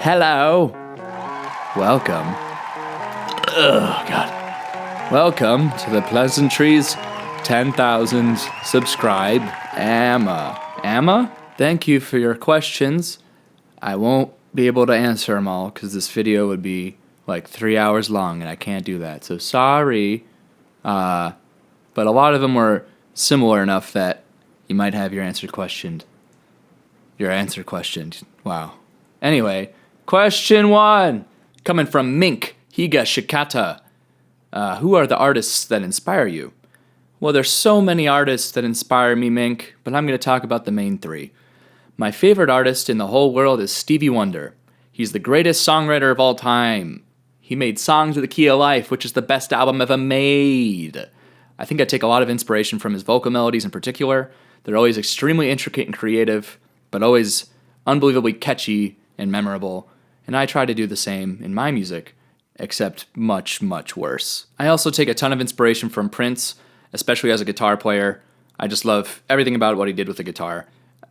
Hello. Welcome. Oh, God. Welcome to the Pleasantries 10,000 subscribe Amma. Thank you for your questions. I won't be able to answer them all because this video would be like 3 hours long and I can't do that. So sorry. But a lot of them were similar enough that you might have your answer questioned. Wow. Anyway, question 1. Coming from Mink Higa Shikata. Who are the artists that inspire you? Well, there's so many artists that inspire me, Mink, but I'm going to talk about the main 3. My favorite artist in the whole world is Stevie Wonder. He's the greatest songwriter of all time. He made Songs of the Key of Life, which is the best album ever made. I think I take a lot of inspiration from his vocal melodies in particular. They're always extremely intricate and creative, but always unbelievably catchy and memorable. And I try to do the same in my music, except much, much worse. I also take a ton of inspiration from Prince, especially as a guitar player. I just love everything about what he did with the guitar.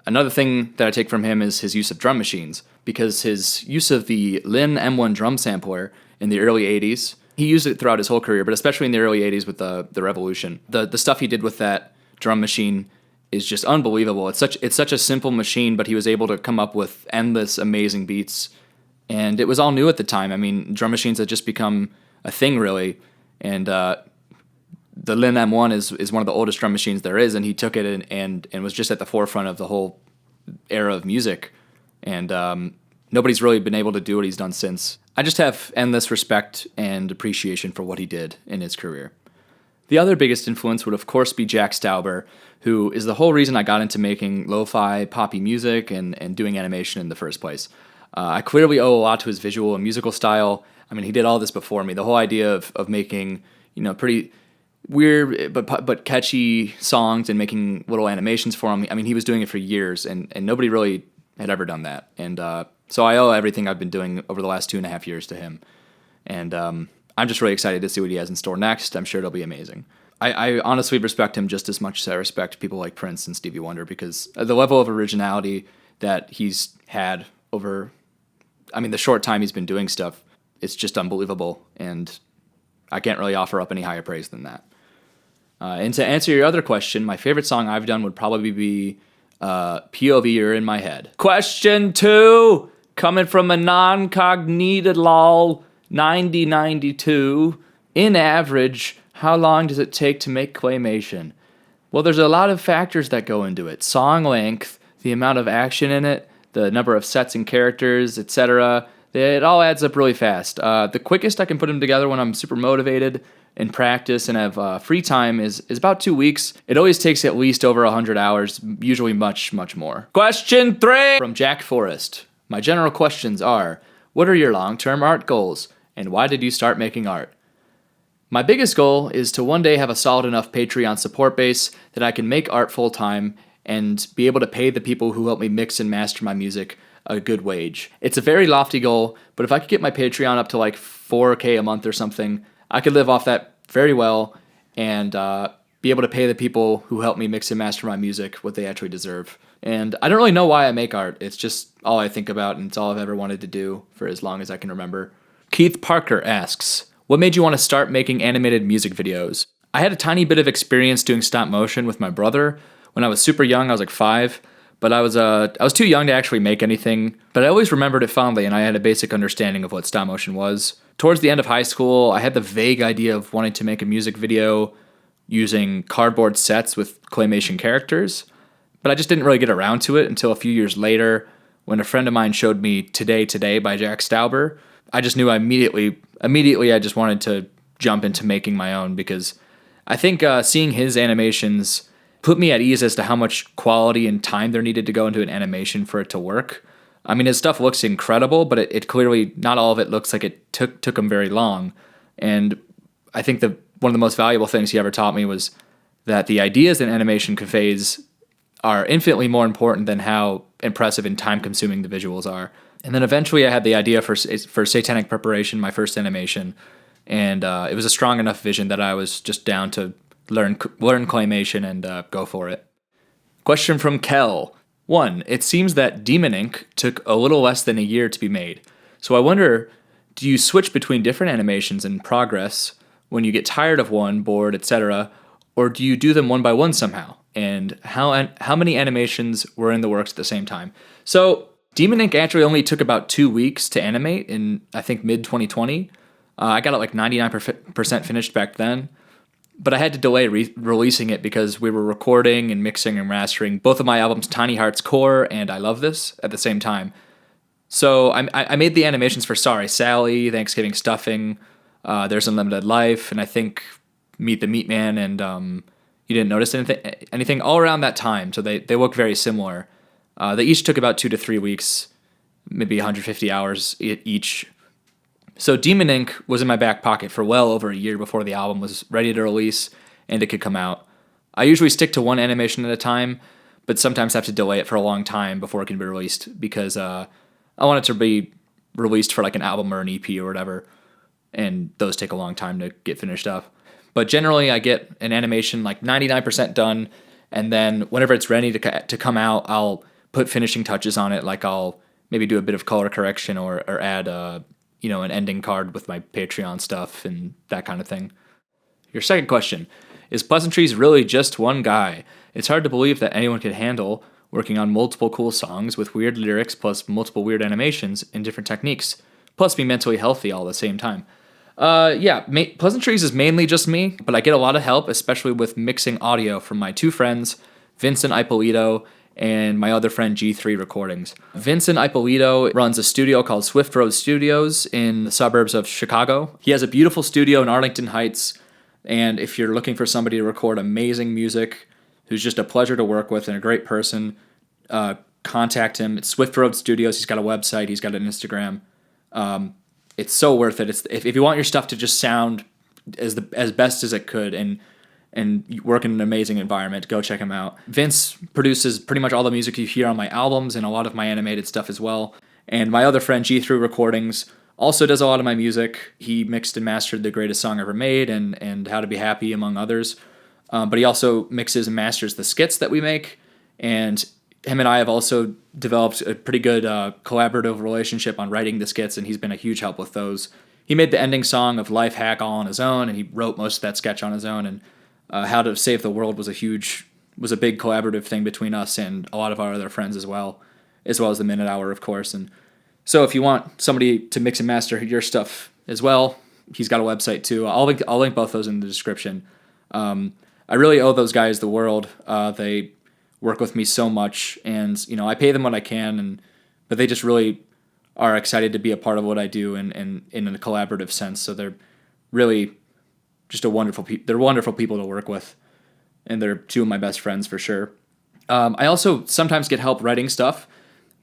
Another thing that I take from him is his use of drum machines, because his use of the Lin M1 drum sampler in the early 80s, he used it throughout his whole career, but especially in the early 80s with the Revolution. The stuff he did with that drum machine is just unbelievable. It's such a simple machine, but he was able to come up with endless amazing beats. And it was all new at the time. I mean, drum machines had just become a thing, really. And the Lin M1 is one of the oldest drum machines there is, and he took it and was just at the forefront of the whole era of music. And nobody's really been able to do what he's done since. I just have endless respect and appreciation for what he did in his career. The other biggest influence would, of course, be Jack Stauber, who is the whole reason I got into making lo-fi, poppy music and doing animation in the first place. I clearly owe a lot to his visual and musical style. I mean, he did all this before me. The whole idea of making, pretty weird but catchy songs and making little animations for him. I mean, he was doing it for years, and nobody really had ever done that. And so I owe everything I've been doing over the last 2.5 years to him. And I'm just really excited to see what he has in store next. I'm sure it'll be amazing. I honestly respect him just as much as I respect people like Prince and Stevie Wonder, because the level of originality that he's had over, the short time he's been doing stuff, it's just unbelievable, and I can't really offer up any higher praise than that. And to answer your other question, my favorite song I've done would probably be POV You're in My Head. Question 2, coming from a non-cognited lol 9092. In average, how long does it take to make Claymation? Well, there's a lot of factors that go into it. Song length, the amount of action in it, the number of sets and characters, etc. It all adds up really fast. The quickest I can put them together when I'm super motivated and practice and have free time is about 2 weeks. It always takes at least over 100 hours, usually much, much more. Question 3 from Jack Forrest. My general questions are, what are your long-term art goals, and why did you start making art? My biggest goal is to one day have a solid enough Patreon support base that I can make art full-time and be able to pay the people who help me mix and master my music a good wage. It's a very lofty goal, but if I could get my Patreon up to like $4K a month or something, I could live off that very well and be able to pay the people who help me mix and master my music what they actually deserve. And I don't really know why I make art. It's just all I think about, and it's all I've ever wanted to do for as long as I can remember. Keith Parker asks, what made you want to start making animated music videos? I had a tiny bit of experience doing stop motion with my brother when I was super young. I was like 5, but I was too young to actually make anything. But I always remembered it fondly, and I had a basic understanding of what stop motion was. Towards the end of high school, I had the vague idea of wanting to make a music video using cardboard sets with Claymation characters, but I just didn't really get around to it until a few years later when a friend of mine showed me Today by Jack Stauber. I just knew immediately I just wanted to jump into making my own, because I think seeing his animations put me at ease as to how much quality and time there needed to go into an animation for it to work. I mean, his stuff looks incredible, but it clearly, not all of it looks like it took him very long. And I think one of the most valuable things he ever taught me was that the ideas an animation conveys are infinitely more important than how impressive and time-consuming the visuals are. And then eventually I had the idea for Satanic Preparation, my first animation, and it was a strong enough vision that I was just down to learn Claymation and go for it. Question from Kel. 1. It seems that Demon Ink took a little less than a year to be made. So I wonder, do you switch between different animations in progress when you get tired of one, bored, etc., or do you do them one by one somehow? And how many animations were in the works at the same time? So Demon Ink actually only took about 2 weeks to animate in, I think, mid 2020. I got it like 99% finished back then, but I had to delay releasing it because we were recording and mixing and mastering both of my albums, Tiny Heart's Core and I Love This, at the same time. So I made the animations for Sorry Sally, Thanksgiving Stuffing, There's Unlimited Life, and I think Meet the Meat Man, and You Didn't Notice anything all around that time. So they look very similar. They each took about 2 to 3 weeks, maybe 150 hours each. So Demon Ink was in my back pocket for well over a year before the album was ready to release and it could come out. I usually stick to one animation at a time, but sometimes have to delay it for a long time before it can be released because I want it to be released for like an album or an EP or whatever, and those take a long time to get finished up. But generally, I get an animation like 99% done, and then whenever it's ready to come out, I'll put finishing touches on it. Like I'll maybe do a bit of color correction or add an ending card with my Patreon stuff and that kind of thing. Your second question, is Pleasantries really just one guy? It's hard to believe that anyone could handle working on multiple cool songs with weird lyrics plus multiple weird animations and different techniques, plus be mentally healthy all at the same time. Pleasantries is mainly just me, but I get a lot of help, especially with mixing audio from my 2 friends, Vincent Ippolito and my other friend G3 Recordings. Vincent Ippolito runs a studio called Swift Road Studios in the suburbs of Chicago. He has a beautiful studio in Arlington Heights, and if you're looking for somebody to record amazing music, who's just a pleasure to work with and a great person, contact him. It's Swift Road Studios. He's got a website. He's got an Instagram. It's so worth it. If you want your stuff to just sound as best as it could and work in an amazing environment, go check him out. Vince produces pretty much all the music you hear on my albums and a lot of my animated stuff as well. And my other friend, G3 Recordings, also does a lot of my music. He mixed and mastered The Greatest Song Ever Made and How to Be Happy, among others. But he also mixes and masters the skits that we make. And him and I have also developed a pretty good collaborative relationship on writing the skits, and he's been a huge help with those. He made the ending song of Life Hack all on his own, and he wrote most of that sketch on his own. And How to Save the World was a big collaborative thing between us and a lot of our other friends as well as the Minute Hour, of course. And so if you want somebody to mix and master your stuff as well, he's got a website too. I'll link both those in the description. I really owe those guys the world. They work with me so much, and I pay them what I can, but they just really are excited to be a part of what I do in a collaborative sense. So they're really just they're wonderful people to work with, and they're 2 of my best friends for sure. I also sometimes get help writing stuff.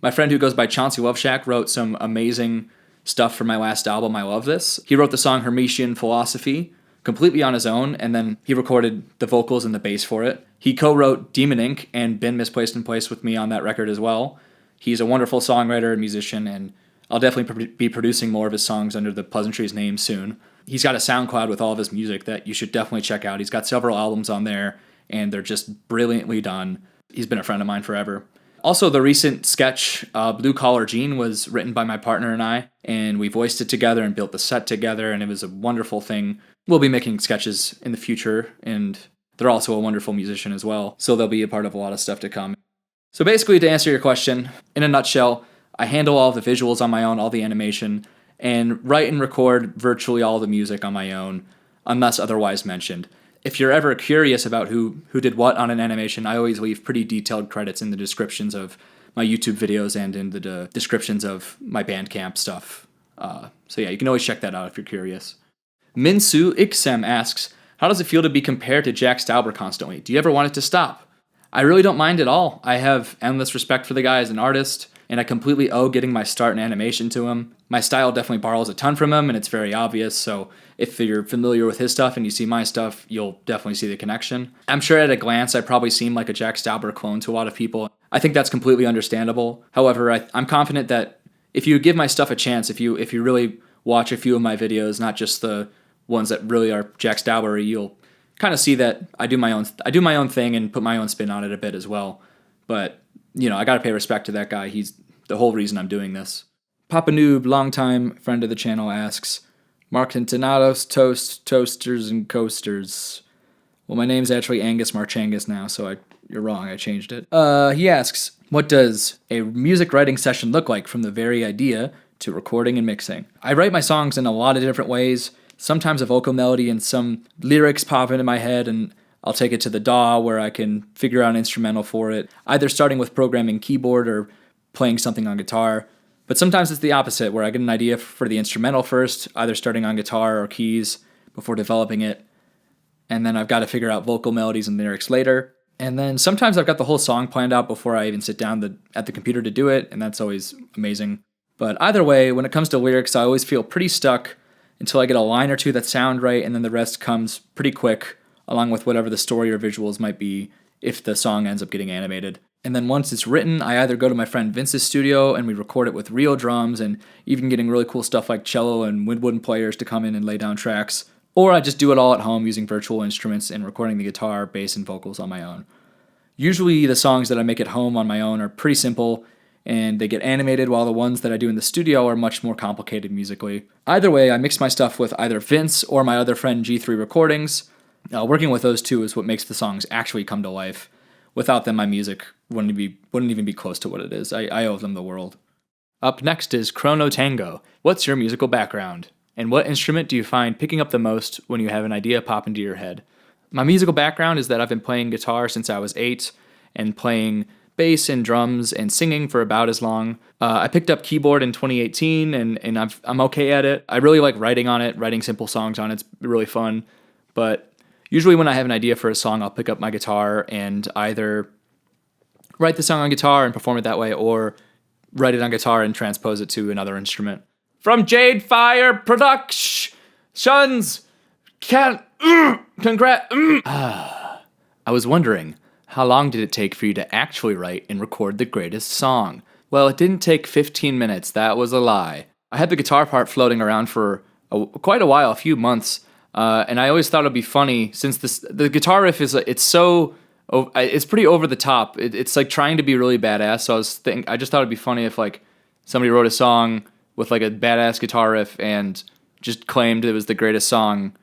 My friend who goes by Chauncey Loveshack wrote some amazing stuff for my last album, I Love This. He wrote the song Hermetian Philosophy completely on his own, and then he recorded the vocals and the bass for it. He co-wrote Demon Ink and Been Misplaced in Place with me on that record as well. He's a wonderful songwriter and musician, and I'll definitely be producing more of his songs under the Pleasantries name soon. He's got a SoundCloud with all of his music that you should definitely check out. He's got several albums on there, and they're just brilliantly done. He's been a friend of mine forever. Also, the recent sketch, Blue Collar Jean, was written by my partner and I, and we voiced it together and built the set together, and it was a wonderful thing. We'll be making sketches in the future, and they're also a wonderful musician as well, so they'll be a part of a lot of stuff to come. So basically, to answer your question, in a nutshell, I handle all the visuals on my own, all the animation, and write and record virtually all the music on my own, unless otherwise mentioned. If you're ever curious about who did what on an animation, I always leave pretty detailed credits in the descriptions of my YouTube videos and in the descriptions of my Bandcamp stuff. So yeah, you can always check that out if you're curious. Minsu Iksem asks, how does it feel to be compared to Jack Stauber constantly? Do you ever want it to stop? I really don't mind at all. I have endless respect for the guy as an artist, and I completely owe getting my start in animation to him. My style definitely borrows a ton from him, and it's very obvious, so if you're familiar with his stuff and you see my stuff, you'll definitely see the connection. I'm sure at a glance I probably seem like a Jack Stauber clone to a lot of people. I think that's completely understandable. However, I'm confident that if you give my stuff a chance, if you really watch a few of my videos, not just the ones that really are Jack Stauber, you'll kind of see that I do my own thing and put my own spin on it a bit as well. But I got to pay respect to that guy. He's the whole reason I'm doing this. Papa Noob, longtime friend of the channel, asks, Marcantonados, toast, toasters, and coasters. Well, my name's actually Angus Marchangus now, so you're wrong, I changed it. He asks, what does a music writing session look like from the very idea to recording and mixing? I write my songs in a lot of different ways. Sometimes a vocal melody and some lyrics pop into my head, and I'll take it to the DAW where I can figure out an instrumental for it, either starting with programming keyboard or playing something on guitar. But sometimes it's the opposite, where I get an idea for the instrumental first, either starting on guitar or keys before developing it, and then I've got to figure out vocal melodies and lyrics later. And then sometimes I've got the whole song planned out before I even sit down at the computer to do it, and that's always amazing. But either way, when it comes to lyrics, I always feel pretty stuck until I get a line or two that sound right, and then the rest comes pretty quick, along with whatever the story or visuals might be if the song ends up getting animated. And then once it's written, I either go to my friend Vince's studio and we record it with real drums and even getting really cool stuff like cello and woodwind players to come in and lay down tracks, or I just do it all at home using virtual instruments and recording the guitar, bass, and vocals on my own. Usually the songs that I make at home on my own are pretty simple and they get animated, while the ones that I do in the studio are much more complicated musically. Either way, I mix my stuff with either Vince or my other friend G3 Recordings. Working with those two is what makes the songs actually come to life. Without them, my music wouldn't even be close to what it is. I owe them the world. Up next is Chrono Tango. What's your musical background? And what instrument do you find picking up the most when you have an idea pop into your head? My musical background is that I've been playing guitar since I was 8 and playing bass and drums and singing for about as long. I picked up keyboard in 2018 and I'm okay at it. I really like writing on it, writing simple songs on it. It's really fun. But usually when I have an idea for a song, I'll pick up my guitar and either write the song on guitar and perform it that way, or write it on guitar and transpose it to another instrument. From Jade Fire Productions! Congrats! I was wondering, how long did it take for you to actually write and record the greatest song? Well, it didn't take 15 minutes. That was a lie. I had the guitar part floating around for quite a while, a few months, and I always thought it'd be funny since the guitar riff it's pretty over the top. It's like trying to be really badass. So I just thought it'd be funny if like somebody wrote a song with like a badass guitar riff and just claimed it was the greatest song,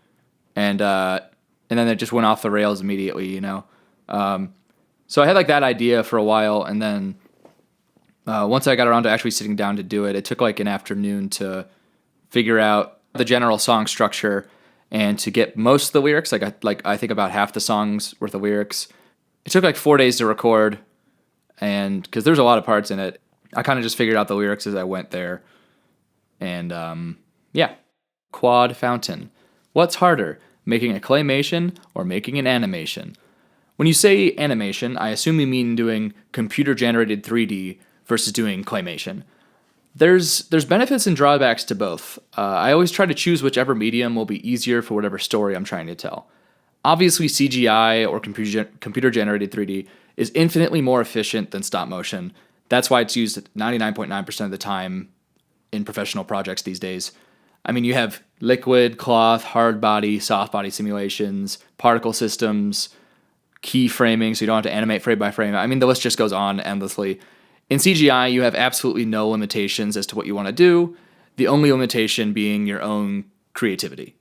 and then it just went off the rails immediately, you know. So I had like that idea for a while, and then once I got around to actually sitting down to do it, it took like an afternoon to figure out the general song structure and to get most of the lyrics. I think about half the song's worth of lyrics. It took like 4 days to record, and because there's a lot of parts in it, I kind of just figured out the lyrics as I went there. And yeah. Quad Fountain. What's harder, making a claymation or making an animation? When you say animation, I assume you mean doing computer-generated 3D versus doing claymation. There's benefits and drawbacks to both. I always try to choose whichever medium will be easier for whatever story I'm trying to tell. Obviously, CGI or computer-generated 3D is infinitely more efficient than stop motion. That's why it's used 99.9% of the time in professional projects these days. I mean, you have liquid, cloth, hard body, soft body simulations, particle systems, keyframing, so you don't have to animate frame by frame. I mean, the list just goes on endlessly. In CGI, you have absolutely no limitations as to what you want to do, the only limitation being your own creativity.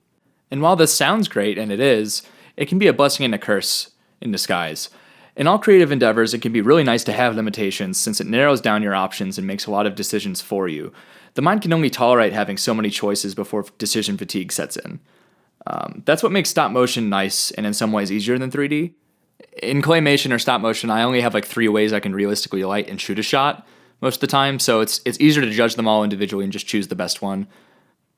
And while this sounds great, and it can be a blessing and a curse in disguise. In all creative endeavors, it can be really nice to have limitations since it narrows down your options and makes a lot of decisions for you. The mind can only tolerate having so many choices before decision fatigue sets in. That's what makes stop motion nice and in some ways easier than 3D. In claymation or stop motion, I only have like 3 ways I can realistically light and shoot a shot most of the time, so it's easier to judge them all individually and just choose the best one.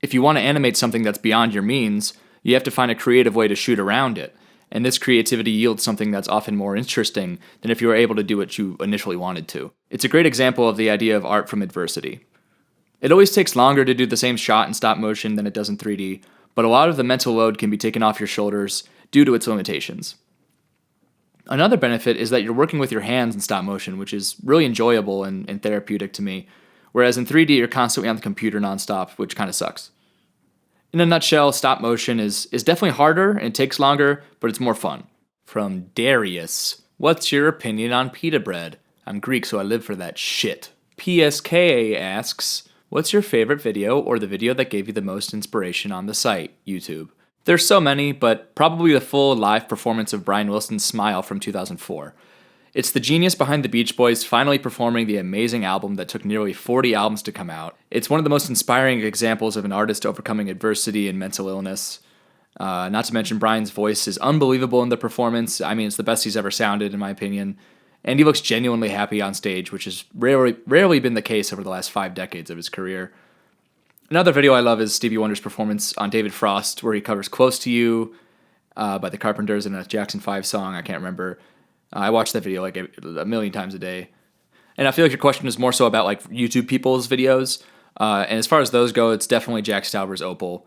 If you want to animate something that's beyond your means, you have to find a creative way to shoot around it, and this creativity yields something that's often more interesting than if you were able to do what you initially wanted to. It's a great example of the idea of art from adversity. It always takes longer to do the same shot in stop motion than it does in 3D, but a lot of the mental load can be taken off your shoulders due to its limitations. Another benefit is that you're working with your hands in stop motion, which is really enjoyable and therapeutic to me, whereas in 3D you're constantly on the computer nonstop, which kind of sucks. In a nutshell, stop motion is definitely harder and it takes longer, but it's more fun. From Darius, what's your opinion on pita bread? I'm Greek, so I live for that shit. PSK asks, What's your favorite video or the video that gave you the most inspiration on the site, YouTube? There's so many, but probably the full live performance of Brian Wilson's Smile from 2004. It's the genius behind the Beach Boys finally performing the amazing album that took nearly 40 albums to come out. It's one of the most inspiring examples of an artist overcoming adversity and mental illness. Not to mention Brian's voice is unbelievable in the performance. I mean, it's the best he's ever sounded, in my opinion. And he looks genuinely happy on stage, which has rarely been the case over the last 5 decades of his career. Another video I love is Stevie Wonder's performance on David Frost, where he covers Close to You by the Carpenters in a Jackson 5 song. I can't remember. I watch that video like a million times a day. And I feel like your question is more so about like YouTube people's videos. And as far as those go, it's definitely Jack Stauber's Opal.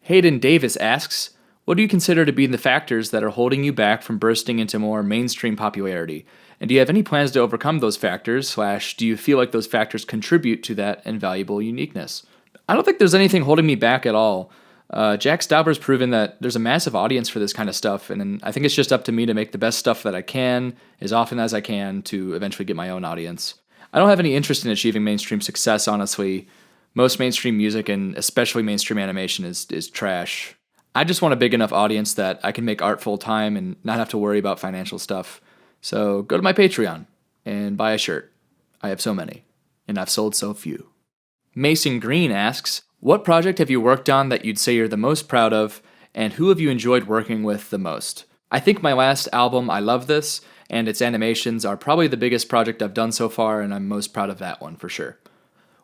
Hayden Davis asks, what do you consider to be the factors that are holding you back from bursting into more mainstream popularity? And do you have any plans to overcome those factors, / do you feel like those factors contribute to that invaluable uniqueness? I don't think there's anything holding me back at all. Jack Stauber's proven that there's a massive audience for this kind of stuff, and I think it's just up to me to make the best stuff that I can, as often as I can, to eventually get my own audience. I don't have any interest in achieving mainstream success, honestly. Most mainstream music, and especially mainstream animation, is trash. I just want a big enough audience that I can make art full time and not have to worry about financial stuff. So go to my Patreon and buy a shirt. I have so many, and I've sold so few. Mason Green asks, what project have you worked on that you'd say you're the most proud of, and who have you enjoyed working with the most? I think my last album, I Love This, and its animations are probably the biggest project I've done so far, and I'm most proud of that one for sure.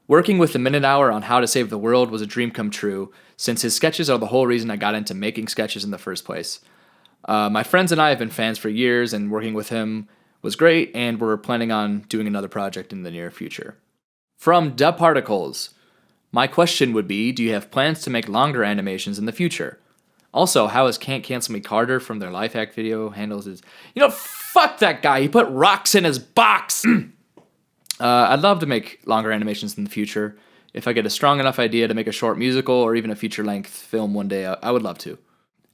Working with the Minute Hour on How to Save the World was a dream come true, since his sketches are the whole reason I got into making sketches in the first place. My friends and I have been fans for years, and working with him was great, and we're planning on doing another project in the near future. From Da Particles, my question would be, do you have plans to make longer animations in the future? Also, how is Can't Cancel Me Carter from their life hack video handles his... fuck that guy, he put rocks in his box! I'd love to make longer animations in the future. If I get a strong enough idea to make a short musical or even a feature-length film one day, I would love to.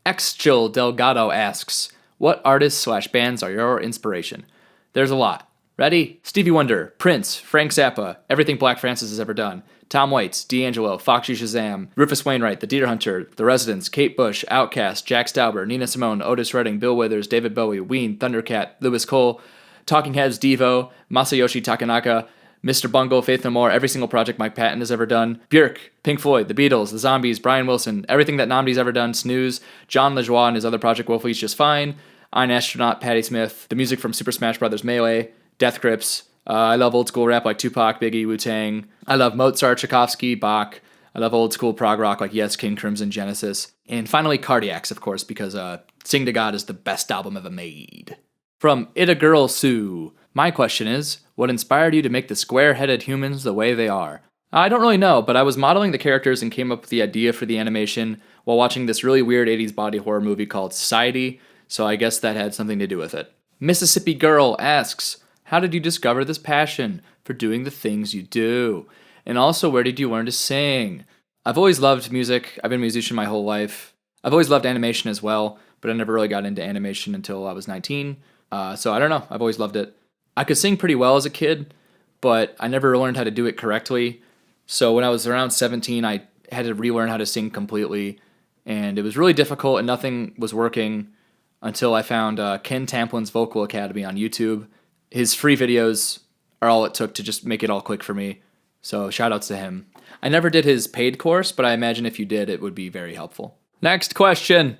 Xchil Delgado asks, what artists / bands are your inspiration? There's a lot. Ready? Stevie Wonder, Prince, Frank Zappa, everything Black Francis has ever done, Tom Waits, D'Angelo, Foxy Shazam, Rufus Wainwright, The Deer Hunter, The Residents, Kate Bush, Outkast, Jack Stauber, Nina Simone, Otis Redding, Bill Withers, David Bowie, Ween, Thundercat, Lewis Cole, Talking Heads, Devo, Masayoshi Takanaka, Mr. Bungle, Faith No More, every single project Mike Patton has ever done, Björk, Pink Floyd, The Beatles, The Zombies, Brian Wilson, everything that Namdi's ever done, Snooze, John LaJoie and his other project Wolfie's Just Fine, Iron Astronaut, Patti Smith, the music from Super Smash Bros. Melee, Death Grips. I love old school rap like Tupac, Biggie, Wu-Tang. I love Mozart, Tchaikovsky, Bach. I love old school prog rock like Yes, King Crimson, Genesis. And finally, Cardiacs, of course, because Sing to God is the best album ever made. From Ita Girl Sue, my question is, what inspired you to make the square-headed humans the way they are? I don't really know, but I was modeling the characters and came up with the idea for the animation while watching this really weird 80s body horror movie called Society, so I guess that had something to do with it. Mississippi Girl asks, how did you discover this passion for doing the things you do? And also, where did you learn to sing? I've always loved music. I've been a musician my whole life. I've always loved animation as well, but I never really got into animation until I was 19. So I don't know. I've always loved it. I could sing pretty well as a kid, but I never learned how to do it correctly. So when I was around 17, I had to relearn how to sing completely, and it was really difficult, and nothing was working until I found Ken Tamplin's Vocal Academy on YouTube. His free videos are all it took to just make it all click for me, so shoutouts to him. I never did his paid course, but I imagine if you did, it would be very helpful. Next question.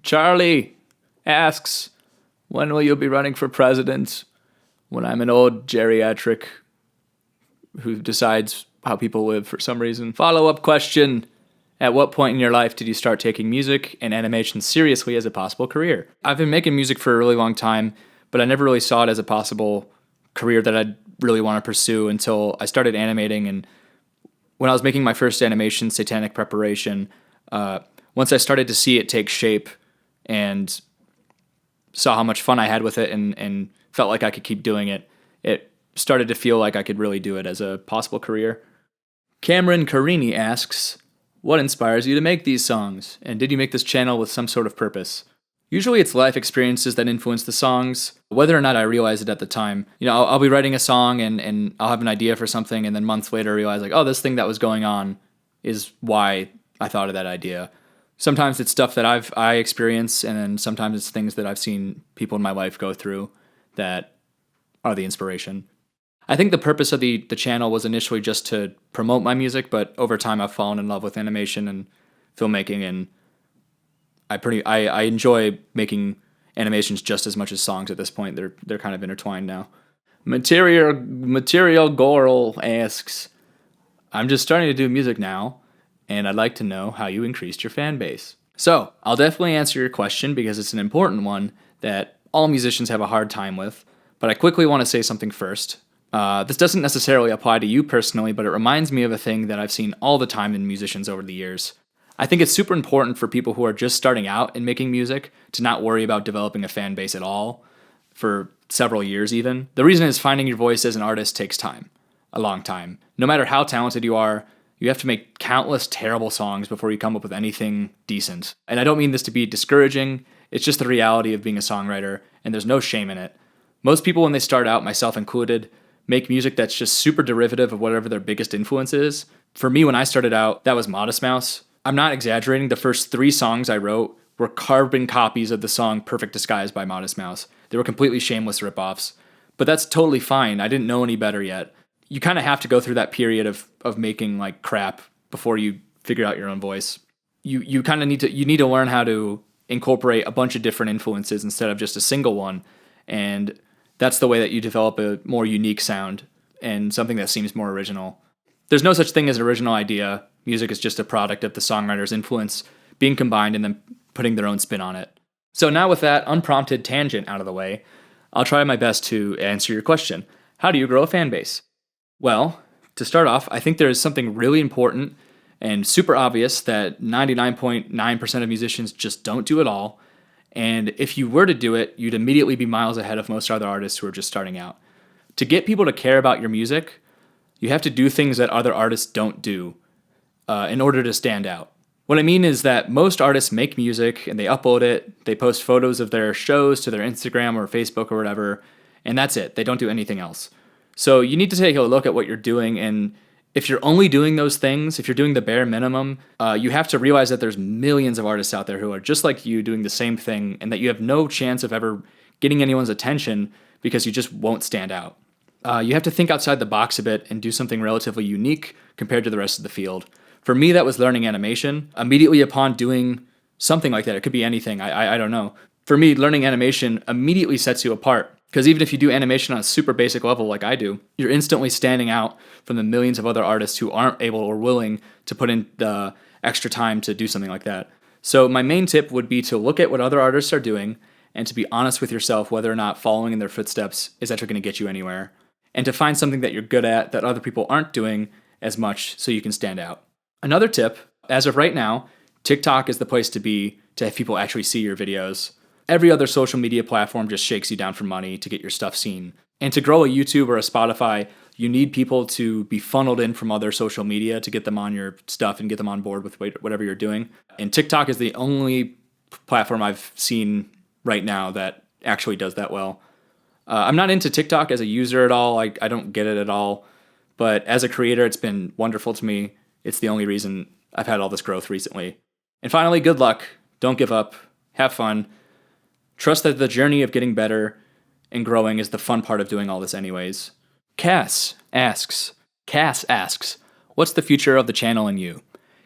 Charlie asks, when will you be running for president? When I'm an old geriatric who decides how people live for some reason. Follow-up question. At what point in your life did you start taking music and animation seriously as a possible career? I've been making music for a really long time, but I never really saw it as a possible career that I'd really want to pursue until I started animating. And when I was making my first animation, Satanic Preparation, once I started to see it take shape and saw how much fun I had with it and felt like I could keep doing it, it started to feel like I could really do it as a possible career. Cameron Carini asks, what inspires you to make these songs? And did you make this channel with some sort of purpose? Usually it's life experiences that influence the songs, whether or not I realize it at the time. I'll be writing a song and I'll have an idea for something, and then months later realize like, oh, this thing that was going on is why I thought of that idea. Sometimes it's stuff that I experience, and then sometimes it's things that I've seen people in my life go through that are the inspiration. I think the purpose of the channel was initially just to promote my music, but over time I've fallen in love with animation and filmmaking, and I enjoy making animations just as much as songs at this point. They're kind of intertwined now. Material Goral asks, I'm just starting to do music now, and I'd like to know how you increased your fan base. So, I'll definitely answer your question because it's an important one that all musicians have a hard time with, but I quickly want to say something first. This doesn't necessarily apply to you personally, but it reminds me of a thing that I've seen all the time in musicians over the years. I think it's super important for people who are just starting out in making music to not worry about developing a fan base at all for several years even. The reason is finding your voice as an artist takes time, a long time. No matter how talented you are, you have to make countless terrible songs before you come up with anything decent. And I don't mean this to be discouraging, it's just the reality of being a songwriter, and there's no shame in it. Most people when they start out, myself included, make music that's just super derivative of whatever their biggest influence is. For me, when I started out, that was Modest Mouse. I'm not exaggerating, the first 3 songs I wrote were carbon copies of the song Perfect Disguise by Modest Mouse. They were completely shameless ripoffs. But that's totally fine, I didn't know any better yet. You kind of have to go through that period of making like crap before you figure out your own voice. You kind of need to learn how to incorporate a bunch of different influences instead of just a single one, and that's the way that you develop a more unique sound and something that seems more original. There's no such thing as an original idea. Music is just a product of the songwriter's influence being combined and then putting their own spin on it. So now with that unprompted tangent out of the way, I'll try my best to answer your question. How do you grow a fan base? Well, to start off, I think there is something really important and super obvious that 99.9% of musicians just don't do at all. And if you were to do it, you'd immediately be miles ahead of most other artists who are just starting out. To get people to care about your music, you have to do things that other artists don't do in order to stand out. What I mean is that most artists make music and they upload it, they post photos of their shows to their Instagram or Facebook or whatever, and that's it. They don't do anything else. So you need to take a look at what you're doing, and if you're only doing those things, if you're doing the bare minimum, you have to realize that there's millions of artists out there who are just like you doing the same thing, and that you have no chance of ever getting anyone's attention because you just won't stand out. You have to think outside the box a bit and do something relatively unique compared to the rest of the field. For me, that was learning animation. Immediately upon doing something like that, it could be anything, I don't know. For me, learning animation immediately sets you apart. Because even if you do animation on a super basic level like I do, you're instantly standing out from the millions of other artists who aren't able or willing to put in the extra time to do something like that. So my main tip would be to look at what other artists are doing and to be honest with yourself whether or not following in their footsteps is actually going to get you anywhere. And to find something that you're good at that other people aren't doing as much so you can stand out. Another tip, as of right now, TikTok is the place to be to have people actually see your videos. Every other social media platform just shakes you down for money to get your stuff seen. And to grow a YouTube or a Spotify, you need people to be funneled in from other social media to get them on your stuff and get them on board with whatever you're doing. And TikTok is the only platform I've seen right now that actually does that well. I'm not into TikTok as a user at all. I don't get it at all. But as a creator, it's been wonderful to me. It's the only reason I've had all this growth recently. And finally, good luck. Don't give up. Have fun. Trust that the journey of getting better and growing is the fun part of doing all this anyways. Cass asks, what's the future of the channel and you?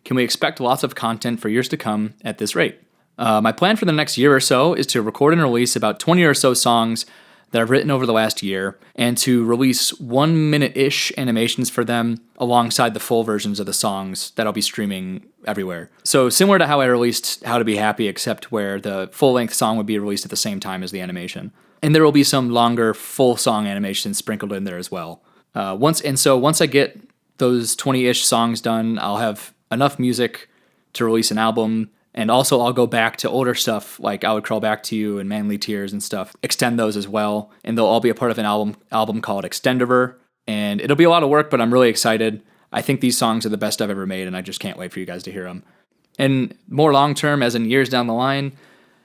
Can we expect lots of content for years to come at this rate? My plan for the next year or so is to record and release about 20 or so songs that I've written over the last year, and to release 1-minute-ish animations for them alongside the full versions of the songs that I'll be streaming everywhere. So similar to how I released How to Be Happy, except where the full-length song would be released at the same time as the animation. And there will be some longer full-song animations sprinkled in there as well. Once I get those 20-ish songs done, I'll have enough music to release an album. And also I'll go back to older stuff like I Would Crawl Back to You and Manly Tears and stuff, extend those as well. And they'll all be a part of an album called Extendiver. And it'll be a lot of work, but I'm really excited. I think these songs are the best I've ever made, and I just can't wait for you guys to hear them. And more long-term, as in years down the line,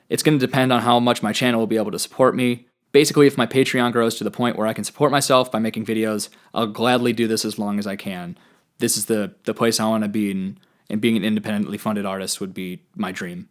It's going to depend on how much my channel will be able to support me. Basically, if my Patreon grows to the point where I can support myself by making videos, I'll gladly do this as long as I can. This is the place I want to be, and being an independently funded artist would be my dream.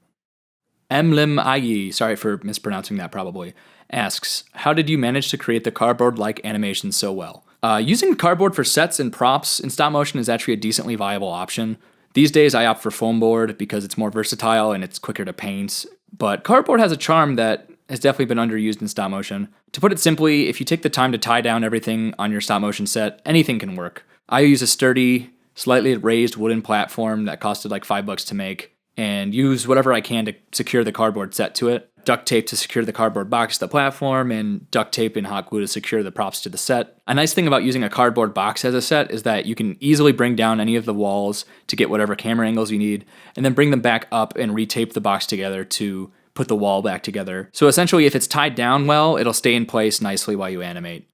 Mlim Ayi, sorry for mispronouncing that probably, asks, how did you manage to create the cardboard-like animation so well? Using cardboard for sets and props in stop motion is actually a decently viable option. These days I opt for foam board because it's more versatile and it's quicker to paint, but cardboard has a charm that has definitely been underused in stop motion. To put it simply, if you take the time to tie down everything on your stop motion set, anything can work. I use a sturdy, slightly raised wooden platform that costed like $5 to make, and use whatever I can to secure the cardboard set to it. Duct tape to secure the cardboard box to the platform, and duct tape and hot glue to secure the props to the set. A nice thing about using a cardboard box as a set is that you can easily bring down any of the walls to get whatever camera angles you need, and then bring them back up and retape the box together to put the wall back together. So essentially, if it's tied down well, it'll stay in place nicely while you animate.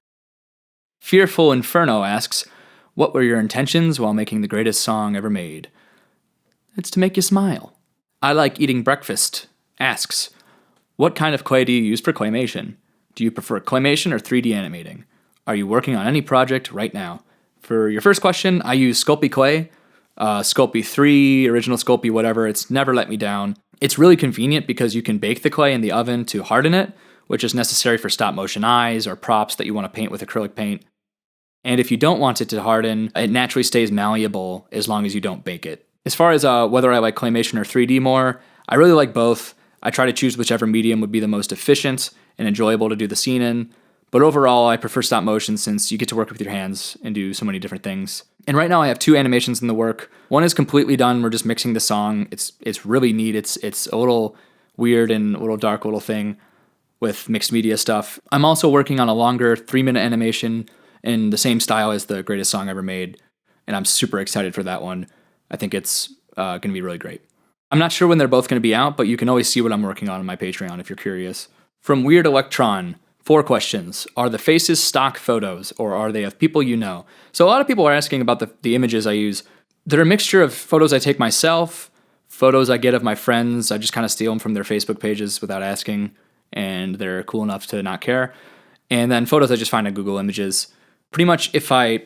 Fearful Inferno asks, what were your intentions while making the greatest song ever made? It's to make you smile. I like eating breakfast asks, what kind of clay do you use for claymation? Do you prefer claymation or 3D animating? Are you working on any project right now? For your first question, I use Sculpey clay, Sculpey 3, original Sculpey, whatever. It's never let me down. It's really convenient because you can bake the clay in the oven to harden it, which is necessary for stop motion eyes or props that you want to paint with acrylic paint. And if you don't want it to harden, it naturally stays malleable as long as you don't bake it. As far as whether I like claymation or 3D more, I really like both. I try to choose whichever medium would be the most efficient and enjoyable to do the scene in, but overall I prefer stop motion since you get to work with your hands and do so many different things. And right now I have 2 animations in the work. One is completely done, we're just mixing the song. It's really neat, it's a little weird and a little dark little thing with mixed media stuff. I'm also working on a longer 3-minute animation in the same style as the greatest song ever made, and I'm super excited for that one. I think it's going to be really great. I'm not sure when they're both going to be out, but you can always see what I'm working on my Patreon if you're curious. From Weird Electron, 4 questions. Are the faces stock photos, or are they of people you know? So a lot of people are asking about the images I use. They're a mixture of photos I take myself, photos I get of my friends. I just kind of steal them from their Facebook pages without asking, and they're cool enough to not care. And then photos I just find on Google Images. Pretty much if I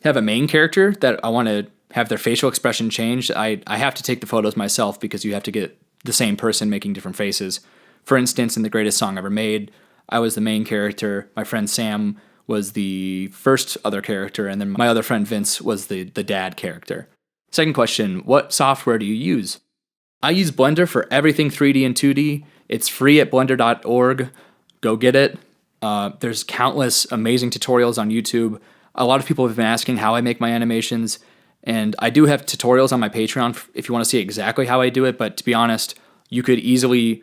have a main character that I want to have their facial expression changed, I have to take the photos myself because you have to get the same person making different faces. For instance, in the greatest song ever made, I was the main character, my friend Sam was the first other character, and then my other friend Vince was the dad character. Second question, what software do you use? I use Blender for everything 3D and 2D. It's free at blender.org. Go get it. There's countless amazing tutorials on YouTube. A lot of people have been asking how I make my animations, and I do have tutorials on my Patreon if you want to see exactly how I do it, but to be honest, you could easily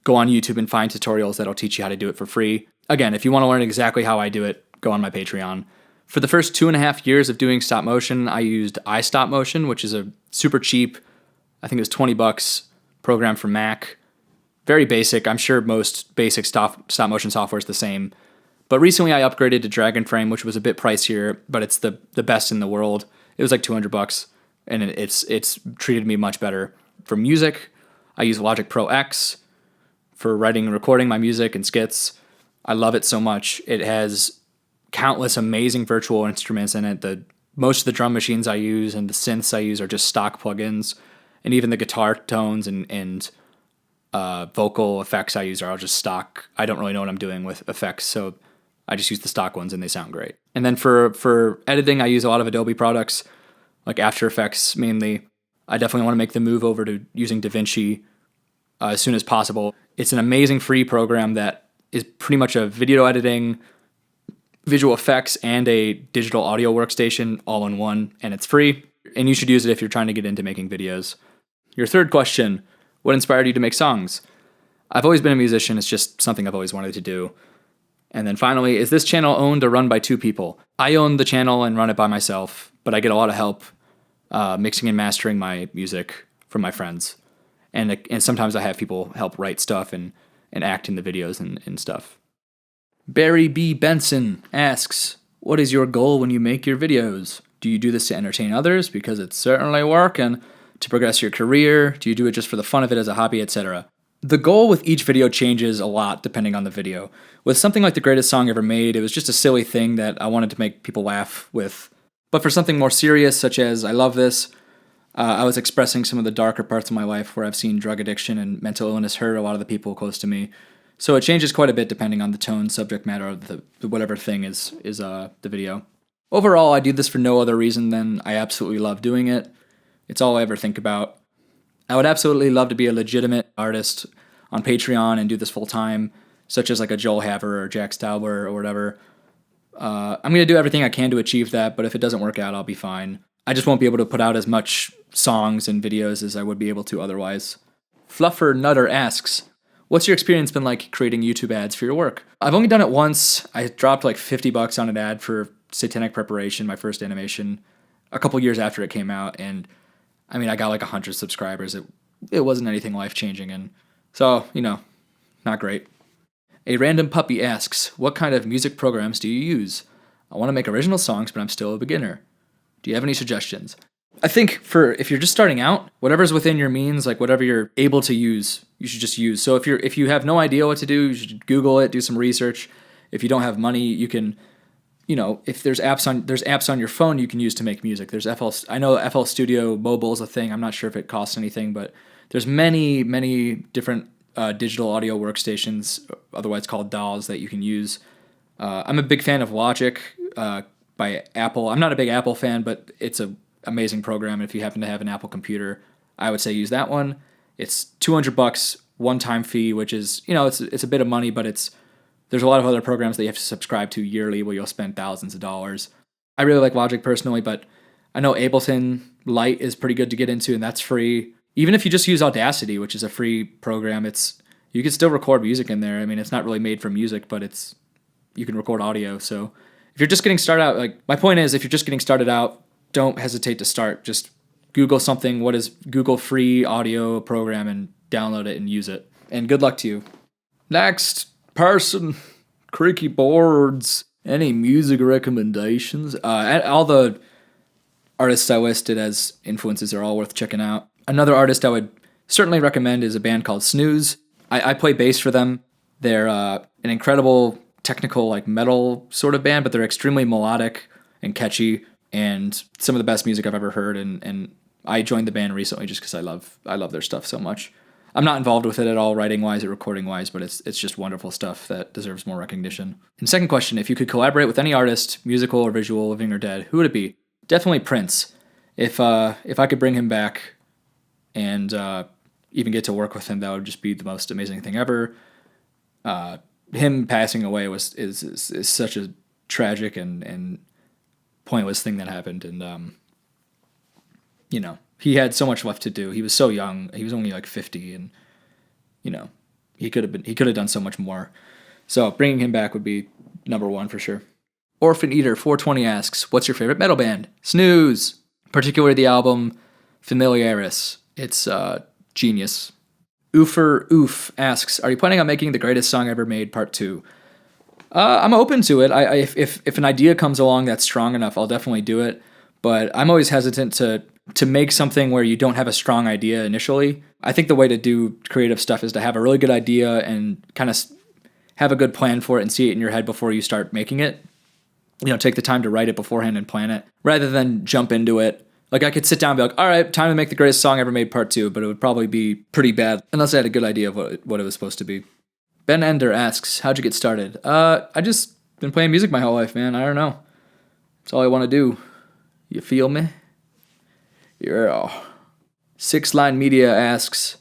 go on YouTube and find tutorials that'll teach you how to do it for free. Again, if you want to learn exactly how I do it, go on my Patreon. For the first 2.5 years of doing stop motion, I used iStopMotion, which is a super cheap, I think it was $20 program for Mac. Very basic. I'm sure most basic stop motion software is the same. But recently I upgraded to DragonFrame, which was a bit pricier, but it's the best in the world. It was like $200, and it's treated me much better. For music, I use Logic Pro X for writing and recording my music and skits. I love it so much. It has countless amazing virtual instruments in it. Most of the drum machines I use and the synths I use are just stock plugins, and even the guitar tones and vocal effects I use are all just stock. I don't really know what I'm doing with effects, so I just use the stock ones and they sound great. And then for editing, I use a lot of Adobe products, like After Effects mainly. I definitely want to make the move over to using DaVinci as soon as possible. It's an amazing free program that is pretty much a video editing, visual effects, and a digital audio workstation all in one, and it's free. And you should use it if you're trying to get into making videos. Your third question, what inspired you to make songs? I've always been a musician. It's just something I've always wanted to do. And then finally, is this channel owned or run by 2 people? I own the channel and run it by myself, but I get a lot of help mixing and mastering my music from my friends. And sometimes I have people help write stuff and act in the videos and stuff. Barry B. Benson asks, what is your goal when you make your videos? Do you do this to entertain others? Because it's certainly working. To progress your career? Do you do it just for the fun of it as a hobby, etc.? The goal with each video changes a lot depending on the video. With something like The Greatest Song Ever Made, it was just a silly thing that I wanted to make people laugh with. But for something more serious, such as I Love This, I was expressing some of the darker parts of my life where I've seen drug addiction and mental illness hurt a lot of the people close to me. So it changes quite a bit depending on the tone, subject matter of the whatever thing is the video. Overall, I do this for no other reason than I absolutely love doing it. It's all I ever think about. I would absolutely love to be a legitimate artist on Patreon and do this full time, such as like a Joel Haver or Jack Stauber or whatever. I'm going to do everything I can to achieve that, but if it doesn't work out, I'll be fine. I just won't be able to put out as much songs and videos as I would be able to otherwise. Fluffer Nutter asks, what's your experience been like creating YouTube ads for your work? I've only done it once. I dropped like $50 on an ad for Satanic Preparation, my first animation, a couple years after it came out, and I mean, I got like 100 subscribers. It wasn't anything life-changing, and so, not great. A random puppy asks, what kind of music programs do you use? I want to make original songs, but I'm still a beginner. Do you have any suggestions? I think if you're just starting out, whatever's within your means, like whatever you're able to use, you should just use. So if you have no idea what to do, you should Google it, do some research. If you don't have money, you can, if there's apps on your phone you can use to make music. I know FL Studio Mobile is a thing. I'm not sure if it costs anything, but there's many, many different digital audio workstations, otherwise called DAWs, that you can use. I'm a big fan of Logic by Apple. I'm not a big Apple fan, but it's an amazing program. If you happen to have an Apple computer, I would say use that one. It's $200 one-time fee, which is, it's a bit of money, but there's a lot of other programs that you have to subscribe to yearly where you'll spend thousands of dollars. I really like Logic personally, but I know Ableton Lite is pretty good to get into, and that's free. Even if you just use Audacity, which is a free program, you can still record music in there. I mean, it's not really made for music, but you can record audio. So if you're just getting started out, my point is, if you're just getting started out, don't hesitate to start. Just Google something. What is Google free audio program and download it and use it. And good luck to you. Next person, Creaky Boards. Any music recommendations? All the artists I listed as influences are all worth checking out. Another artist I would certainly recommend is a band called Snooze. I play bass for them. They're an incredible technical metal sort of band, but they're extremely melodic and catchy and some of the best music I've ever heard. And I joined the band recently just because I love their stuff so much. I'm not involved with it at all, writing-wise or recording-wise, but it's just wonderful stuff that deserves more recognition. And second question, if you could collaborate with any artist, musical or visual, living or dead, who would it be? Definitely Prince. If I could bring him back and even get to work with him, that would just be the most amazing thing ever. Him passing away is such a tragic and pointless thing that happened, and he had so much left to do. He was so young. He was only 50, and he could have done so much more. So bringing him back would be number one for sure. Orphan Eater 420 asks, what's your favorite metal band? Snooze, particularly the album Familiaris. It's genius. Oofer Oof asks, are you planning on making The Greatest Song Ever Made Part 2? I'm open to it. If an idea comes along that's strong enough, I'll definitely do it. But I'm always hesitant to make something where you don't have a strong idea initially. I think the way to do creative stuff is to have a really good idea and kind of have a good plan for it and see it in your head before you start making it. Take the time to write it beforehand and plan it, rather than jump into it. I could sit down and be like, all right, time to make The Greatest Song Ever Made Part 2, but it would probably be pretty bad unless I had a good idea of what it was supposed to be. Ben Ender asks, how'd you get started? I just been playing music my whole life, man. I don't know. That's all I want to do. You feel me? Yeah. Six Line Media asks,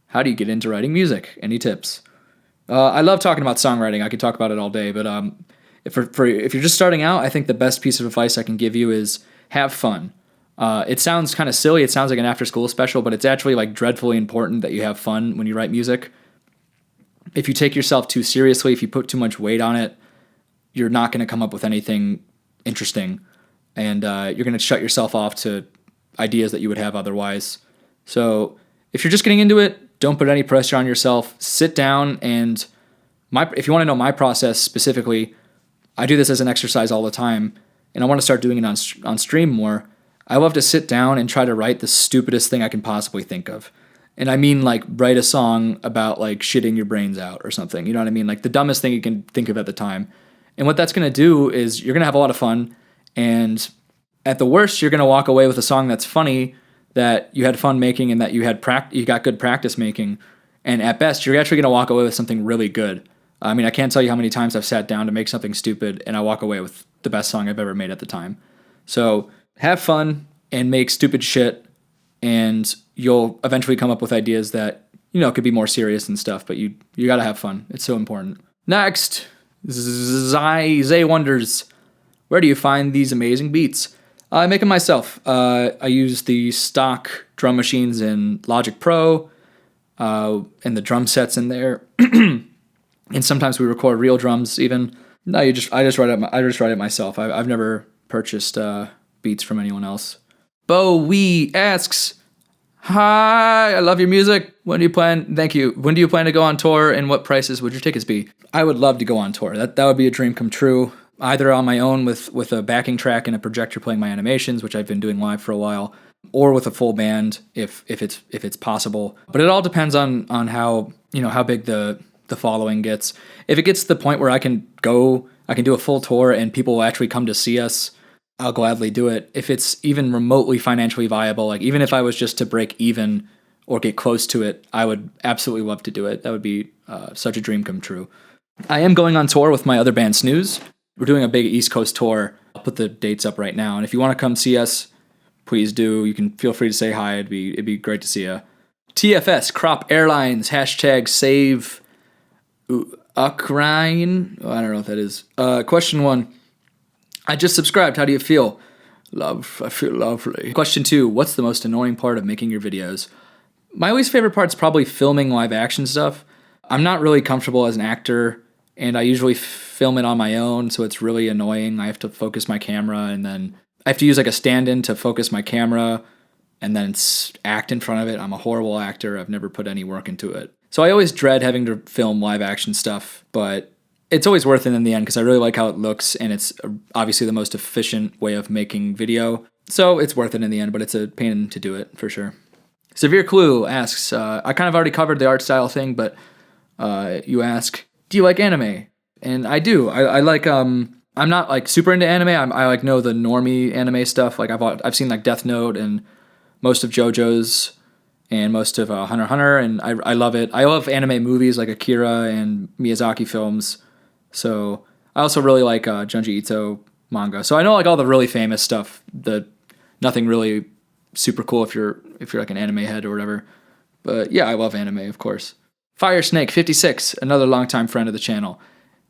how do you get into writing music? Any tips? I love talking about songwriting. I could talk about it all day, but if you're just starting out, I think the best piece of advice I can give you is have fun. It sounds kind of silly. It sounds like an after-school special, but it's actually dreadfully important that you have fun when you write music. If you take yourself too seriously, if you put too much weight on it, you're not going to come up with anything interesting, and you're going to shut yourself off to ideas that you would have otherwise. So if you're just getting into it, don't put any pressure on yourself. Sit down and if you want to know my process specifically, I do this as an exercise all the time, and I want to start doing it on stream more. I love to sit down and try to write the stupidest thing I can possibly think of. And I mean like write a song about like shitting your brains out or something. You know what I mean? Like the dumbest thing you can think of at the time. And what that's going to do is you're going to have a lot of fun. And at the worst, you're going to walk away with a song that's funny, that you had fun making, and that you got good practice making. And at best, you're actually going to walk away with something really good. I mean, I can't tell you how many times I've sat down to make something stupid and I walk away with the best song I've ever made at the time. So have fun and make stupid shit, and you'll eventually come up with ideas that, could be more serious and stuff, but you got to have fun. It's so important. Next, Zay wonders, where do you find these amazing beats? I make them myself. I use the stock drum machines in Logic Pro, and the drum sets in there. And sometimes we record real drums even. No, I just write it myself. I've never purchased beats from anyone else. Bo Wee asks, hi, I love your music. Thank you. When do you plan to go on tour, and what prices would your tickets be? I would love to go on tour. That would be a dream come true. Either on my own with a backing track and a projector playing my animations, which I've been doing live for a while, or with a full band if it's possible. But it all depends on how big the following gets. If it gets to the point where I can do a full tour and people will actually come to see us, I'll gladly do it. If it's even remotely financially viable, like even if I was just to break even or get close to it, I would absolutely love to do it. That would be such a dream come true. I am going on tour with my other band, Snooze. We're doing a big East Coast tour. I'll put the dates up right now. And if you want to come see us, please do. You can feel free to say hi. It'd be great to see you. TFS, Crop Airlines, #save Ukraine. I don't know what that is. Question 1. I just subscribed. How do you feel? I feel lovely. Question 2. What's the most annoying part of making your videos? My least favorite part is probably filming live action stuff. I'm not really comfortable as an actor, and I usually film it on my own, so it's really annoying. I have to focus my camera, and then I have to use like a stand-in to focus my camera, and then act in front of it. I'm a horrible actor. I've never put any work into it. So I always dread having to film live action stuff, but it's always worth it in the end because I really like how it looks, and it's obviously the most efficient way of making video. So it's worth it in the end, but it's a pain to do it for sure. Severe Clue asks, I kind of already covered the art style thing, but you ask, do you like anime? And I do. I like, I'm not like super into anime. I like know the normie anime stuff. Like I've seen like Death Note and most of JoJo's and most of Hunter x Hunter, and I love it. I love anime movies like Akira and Miyazaki films. So I also really like Junji Ito manga. So I know like all the really famous stuff. Nothing really super cool if you're like an anime head or whatever. But yeah, I love anime, of course. Firesnake56, another longtime friend of the channel,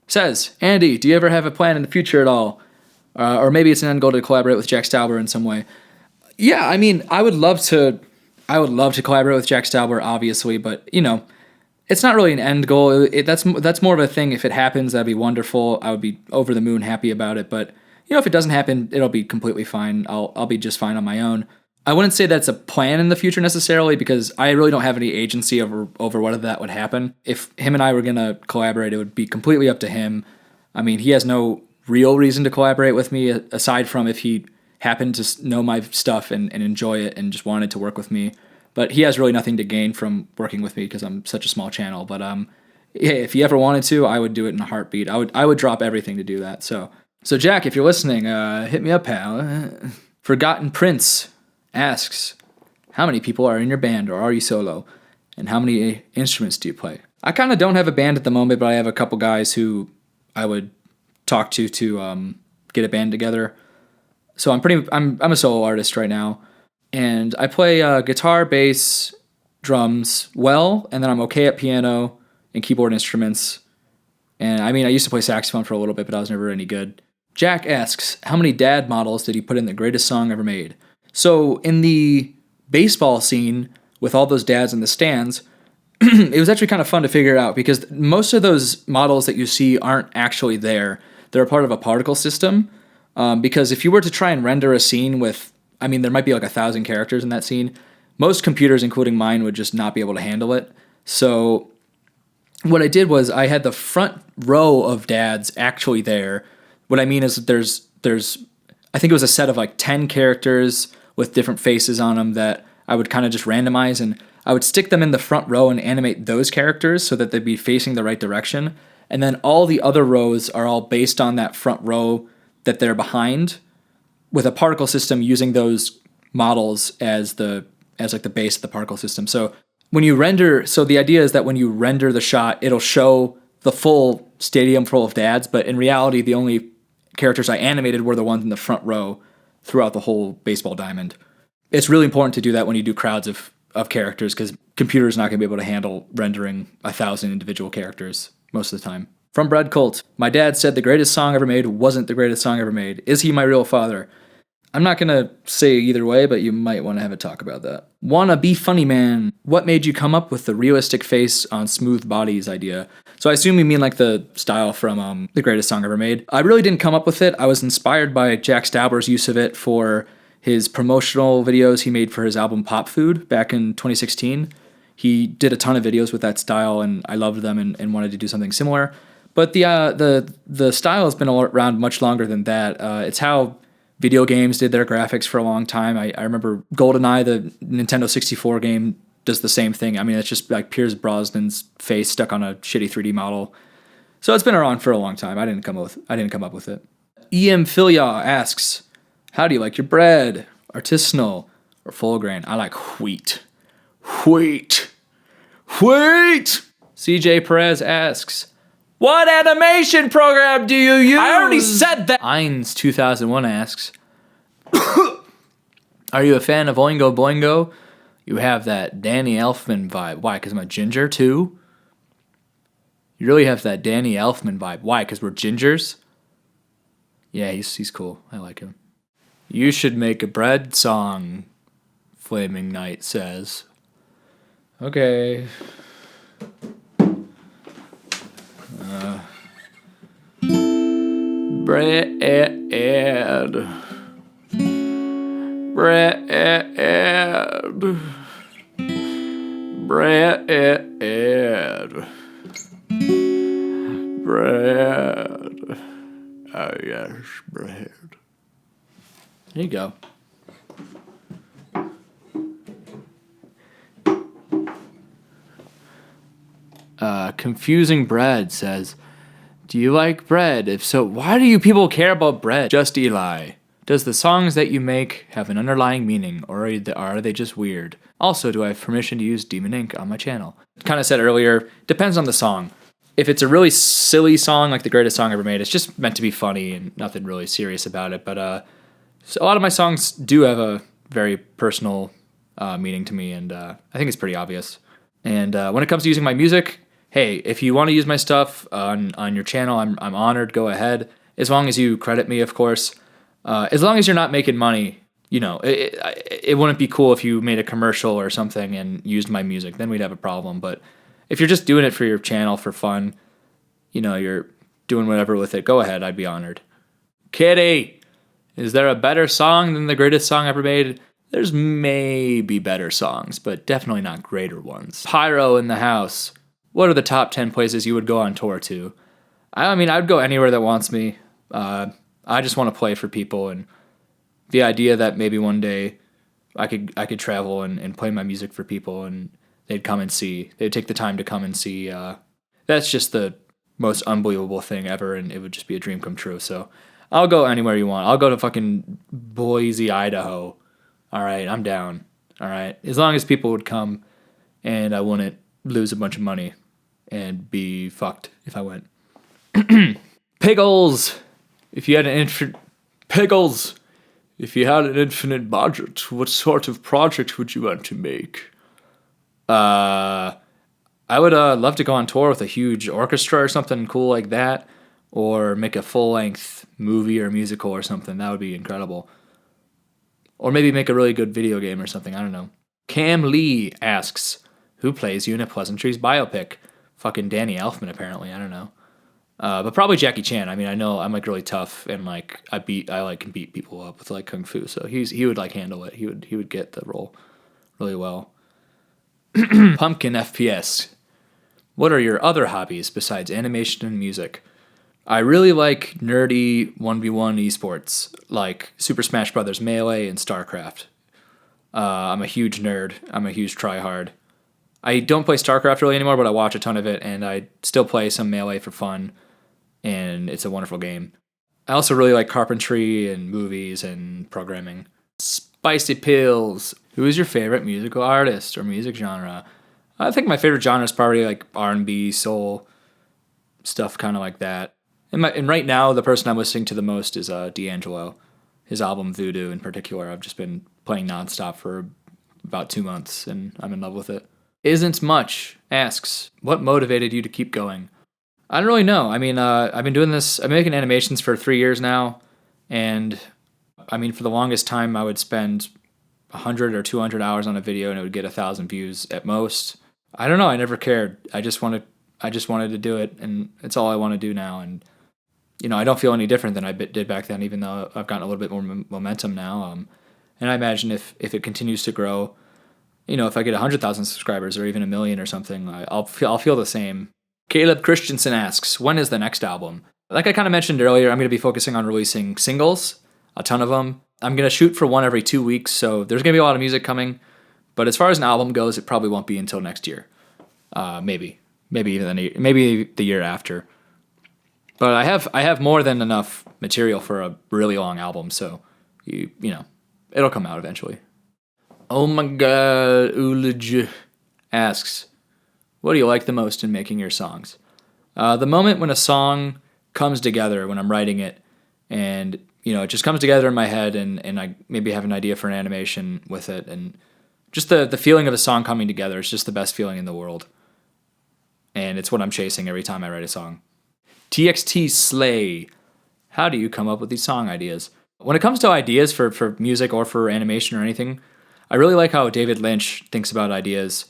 says, Andy, do you ever have a plan in the future at all? Or maybe it's an end goal to collaborate with Jack Stauber in some way. Yeah, I mean, I would love to collaborate with Jack Stauber, obviously, but it's not really an end goal. That's more of a thing. If it happens, that'd be wonderful. I would be over the moon happy about it. But if it doesn't happen, it'll be completely fine. I'll be just fine on my own. I wouldn't say that's a plan in the future necessarily because I really don't have any agency over whether that would happen. If him and I were gonna collaborate, it would be completely up to him. I mean, he has no real reason to collaborate with me aside from if he happened to know my stuff and enjoy it and just wanted to work with me. But he has really nothing to gain from working with me because I'm such a small channel. But yeah, if he ever wanted to, I would do it in a heartbeat. I would drop everything to do that. So Jack, if you're listening, hit me up, pal. Forgotten Prince asks, how many people are in your band, or are you solo? And how many instruments do you play? I kind of don't have a band at the moment, but I have a couple guys who I would talk to get a band together. So I'm a solo artist right now. And I play guitar, bass, drums well, and then I'm okay at piano and keyboard instruments. And I mean, I used to play saxophone for a little bit, but I was never any good. Jack asks, how many dad models did he put in the greatest song ever made? So in the baseball scene, with all those dads in the stands, it was actually kind of fun to figure out because most of those models that you see aren't actually there. They're a part of a particle system. Because if you were to try and render a scene with, I mean, there might be like 1,000 characters in that scene. Most computers, including mine, would just not be able to handle it. So what I did was I had the front row of dads actually there. What I mean is there's I think it was a set of like 10 characters with different faces on them that I would kind of just randomize, and I would stick them in the front row and animate those characters so that they'd be facing the right direction. And then all the other rows are all based on that front row that they're behind, with a particle system using those models as like the base of the particle system. So when you render, so the idea is that when you render the shot, it'll show the full stadium full of dads, but in reality, the only characters I animated were the ones in the front row throughout the whole baseball diamond. It's really important to do that when you do crowds of characters, because computers not going to be able to handle rendering 1,000 individual characters most of the time. From Bread Cult, my dad said the greatest song ever made wasn't the greatest song ever made. Is he my real father? I'm not going to say either way, but you might want to have a talk about that. Wanna be funny man. What made you come up with the realistic face on smooth bodies idea? So I assume you mean like the style from The Greatest Song Ever Made. I really didn't come up with it. I was inspired by Jack Stauber's use of it for his promotional videos he made for his album Pop Food back in 2016. He did a ton of videos with that style, and I loved them and wanted to do something similar. But the style has been around much longer than that. It's how video games did their graphics for a long time. I remember GoldenEye, the Nintendo 64 game, does the same thing. I mean, it's just like Pierce Brosnan's face stuck on a shitty 3D model. So it's been around for a long time. I didn't come up with it. EM Philia asks, how do you like your bread? Artisanal or full grain? I like wheat. Wheat. Wheat! CJ Perez asks, what animation program do you use? I already said that. Eins 2001 asks, are you a fan of Oingo Boingo? You have that Danny Elfman vibe. Why? Because I'm a ginger too? You really have that Danny Elfman vibe. Why? Because we're gingers? Yeah, he's cool. I like him. You should make a bread song, Flaming Knight says. Okay. Bread. Bread. Bread. Bread. Oh, yes, bread. There you go. Confusing Bread says, do you like bread? If so, why do you people care about bread? Just Eli. Does the songs that you make have an underlying meaning, or are they just weird? Also, do I have permission to use Demon Ink on my channel? Kind of said earlier, depends on the song. If it's a really silly song, like The Greatest Song Ever Made, it's just meant to be funny and nothing really serious about it. But so a lot of my songs do have a very personal meaning to me, and I think it's pretty obvious. And when it comes to using my music, hey, if you want to use my stuff on your channel, I'm honored. Go ahead, as long as you credit me, of course. As long as you're not making money, you know, it wouldn't be cool if you made a commercial or something and used my music. Then we'd have a problem. But if you're just doing it for your channel for fun, you know, you're doing whatever with it, go ahead. I'd be honored. Kitty, is there a better song than The Greatest Song Ever Made? There's maybe better songs, but definitely not greater ones. Pyro in the house. What are the top 10 places you would go on tour to? I mean, I'd go anywhere that wants me. I just want to play for people, and the idea that maybe one day I could travel and play my music for people, and they'd come and see. They'd take the time to come and see. That's just the most unbelievable thing ever, and it would just be a dream come true. So I'll go anywhere you want. I'll go to fucking Boise, Idaho. All right, I'm down. All right, as long as people would come, and I wouldn't lose a bunch of money and be fucked if I went. Piggles. If you had an infinite budget, what sort of project would you want to make? I would love to go on tour with a huge orchestra or something cool like that, or make a full-length movie or musical or something. That would be incredible. Or maybe make a really good video game or something. I don't know. Cam Lee asks, who plays you in a Pleasantries biopic? Fucking Danny Elfman, apparently. I don't know. But probably Jackie Chan. I mean, I know I'm like really tough and like I can beat people up with like kung fu. So he would like handle it. He would get the role really well. Pumpkin FPS. What are your other hobbies besides animation and music? I really like nerdy 1v1 esports like Super Smash Bros. Melee and StarCraft. I'm a huge nerd. I'm a huge tryhard. I don't play StarCraft really anymore, but I watch a ton of it, and I still play some Melee for fun, and it's a wonderful game. I also really like carpentry and movies and programming. Spicy Pills. Who is your favorite musical artist or music genre? I think my favorite genre is probably like R&B, soul, stuff kind of like that. And right now, the person I'm listening to the most is D'Angelo. His album Voodoo in particular, I've just been playing nonstop for about 2 months, and I'm in love with it. Isn't Much asks, what motivated you to keep going? I don't really know. I mean, I've been doing this, I've been making animations for 3 years now, and I mean, for the longest time, I would spend 100 or 200 hours on a video and it would get 1,000 views at most. I don't know. I never cared. I just wanted to do it, and it's all I want to do now. And I don't feel any different than I did back then, even though I've gotten a little bit more momentum now. And I imagine if it continues to grow, if I get 100,000 subscribers or even 1 million or something, I'll feel the same. Caleb Christensen asks, when is the next album? Like I kind of mentioned earlier, I'm going to be focusing on releasing singles, a ton of them. I'm going to shoot for one every 2 weeks, so there's going to be a lot of music coming. But as far as an album goes, it probably won't be until next year. Maybe the year after. But I have more than enough material for a really long album, so it'll come out eventually. Oh my God, Ulij asks, what do you like the most in making your songs? The moment when a song comes together, when I'm writing it, and it just comes together in my head, and I maybe have an idea for an animation with it, and just the feeling of a song coming together is just the best feeling in the world. And it's what I'm chasing every time I write a song. TXT Slay, how do you come up with these song ideas? When it comes to ideas for music or for animation or anything, I really like how David Lynch thinks about ideas.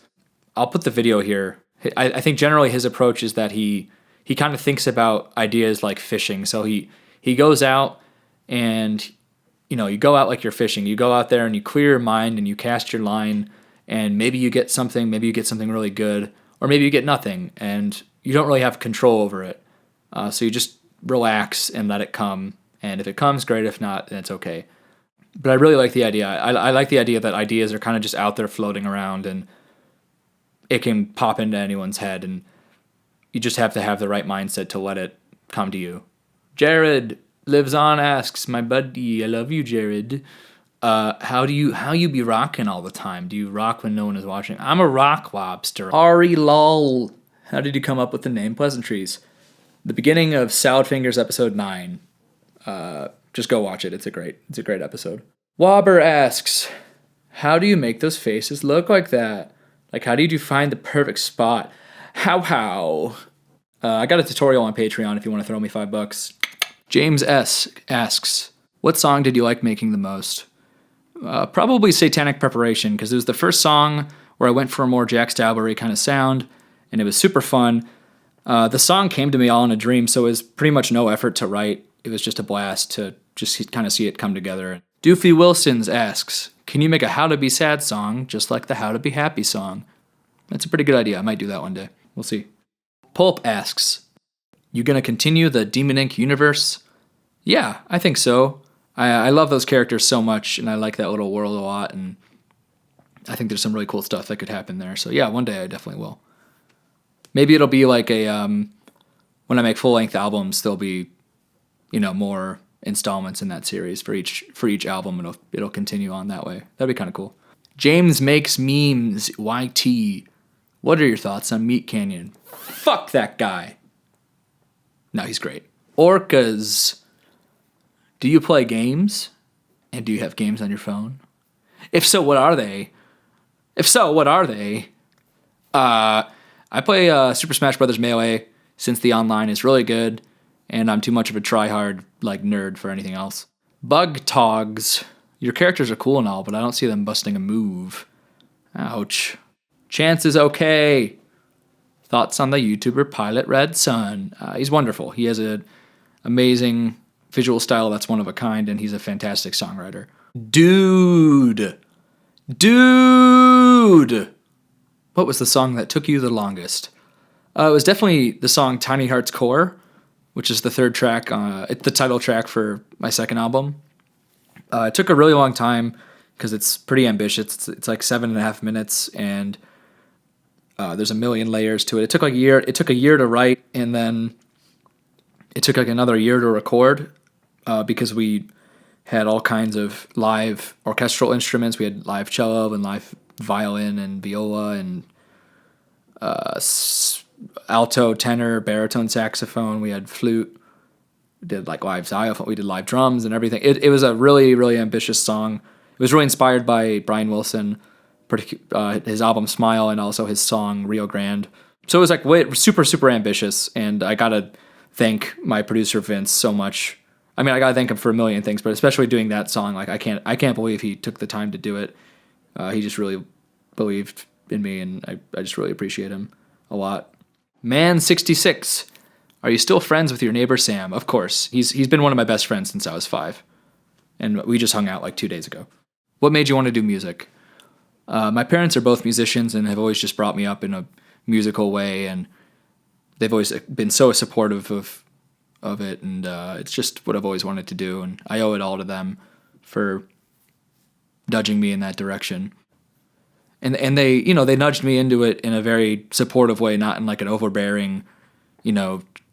I'll put the video here. I think generally his approach is that he kind of thinks about ideas like fishing. So he goes out and, you go out like you're fishing. You go out there and you clear your mind and you cast your line, and maybe you get something really good, or maybe you get nothing, and you don't really have control over it. So you just relax and let it come. And if it comes, great. If not, then it's okay. But I really like the idea. I like the idea that ideas are kind of just out there floating around, and it can pop into anyone's head, and you just have to have the right mindset to let it come to you. Jared Lives On asks, my buddy, I love you, Jared. How you be rocking all the time? Do you rock when no one is watching? I'm a rock lobster. Ari lol. How did you come up with the name Pleasantries? The beginning of Salad Fingers episode 9. Just go watch it. It's a great episode. Wobber asks, how do you make those faces look like that? Like, how do you find the perfect spot? How? I got a tutorial on Patreon if you want to throw me $5. James S. asks, what song did you like making the most? Probably Satanic Preparation, because it was the first song where I went for a more Jack Stauber kind of sound, and it was super fun. The song came to me all in a dream, so it was pretty much no effort to write. It was just a blast to just kind of see it come together. Doofy Wilsons asks, can you make a How to Be Sad song just like the How to Be Happy song? That's a pretty good idea. I might do that one day. We'll see. Pulp asks, you gonna continue the Demon Inc. universe? Yeah, I think so. I love those characters so much, and I like that little world a lot, and I think there's some really cool stuff that could happen there. So yeah, one day I definitely will. Maybe it'll be like when I make full-length albums, there'll be, more installments in that series for each album, and it'll continue on that way. That'd be kind of cool. James Makes Memes YT. What are your thoughts on Meat Canyon? Fuck that guy. No, he's great. Orcas. Do you play games? And do you have games on your phone? If so, what are they? I play Super Smash Bros. Melee since the online is really good, and I'm too much of a try-hard nerd for anything else. Bug Togs. Your characters are cool and all, but I don't see them busting a move. Ouch. Chance is okay. Thoughts on the YouTuber Pilot Red Sun? He's wonderful. He has an amazing visual style that's one of a kind, and he's a fantastic songwriter. Dude! What was the song that took you the longest? It was definitely the song Tiny Heart's Core, which is the third track, it's the title track for my second album. It took a really long time because it's pretty ambitious. It's like 7.5 minutes, and There's a million layers to it. It took like a year. It took a year to write, and then it took like another year to record because we had all kinds of live orchestral instruments. We had live cello and live violin and viola and alto, tenor, baritone saxophone. We had flute. We did like live xylophone. We did live drums and everything. It was a really, really ambitious song. It was really inspired by Brian Wilson, his album Smile, and also his song Rio Grande. So it was like super, super ambitious. And I gotta thank my producer Vince so much. I mean, I gotta thank him for a million things, but especially doing that song. Like I can't believe he took the time to do it. He just really believed in me, and I just really appreciate him a lot. Man66, are you still friends with your neighbor Sam? Of course. He's been one of my best friends since I was 5. And we just hung out like 2 days ago. What made you want to do music? My parents are both musicians and have always just brought me up in a musical way, and they've always been so supportive of it, and it's just what I've always wanted to do, and I owe it all to them for nudging me in that direction. And they, they nudged me into it in a very supportive way, not in like an overbearing,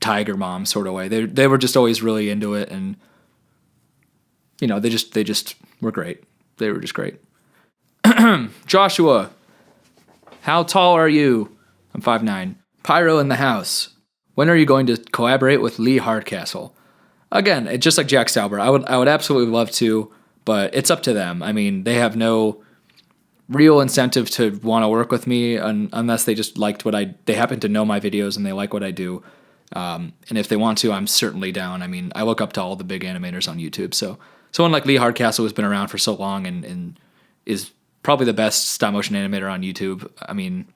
tiger mom sort of way. They were just always really into it, and they just were great. They were just great. Joshua, how tall are you? I'm 5'9". Pyro in the house. When are you going to collaborate with Lee Hardcastle? Again, it's just like Jack Stauber. I would absolutely love to, but it's up to them. I mean, they have no real incentive to want to work with me unless they just liked they happen to know my videos and they like what I do. And if they want to, I'm certainly down. I mean, I look up to all the big animators on YouTube. So someone like Lee Hardcastle has been around for so long and is probably the best stop motion animator on YouTube. I mean,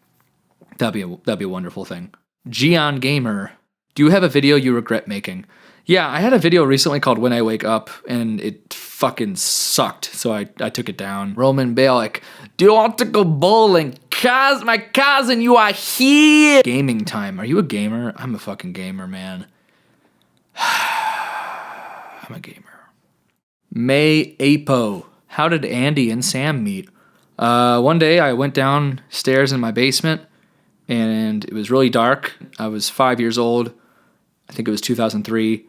that'd be a wonderful thing. Gion Gamer, do you have a video you regret making? Yeah, I had a video recently called When I Wake Up, and it fucking sucked, so I took it down. Roman Balick, do you want to go bowling? My cousin, you are here! Gaming time. Are you a gamer? I'm a fucking gamer, man. I'm a gamer. May Apo, how did Andy and Sam meet? One day I went downstairs in my basement, and it was really dark. I was 5 years old. I think it was 2003.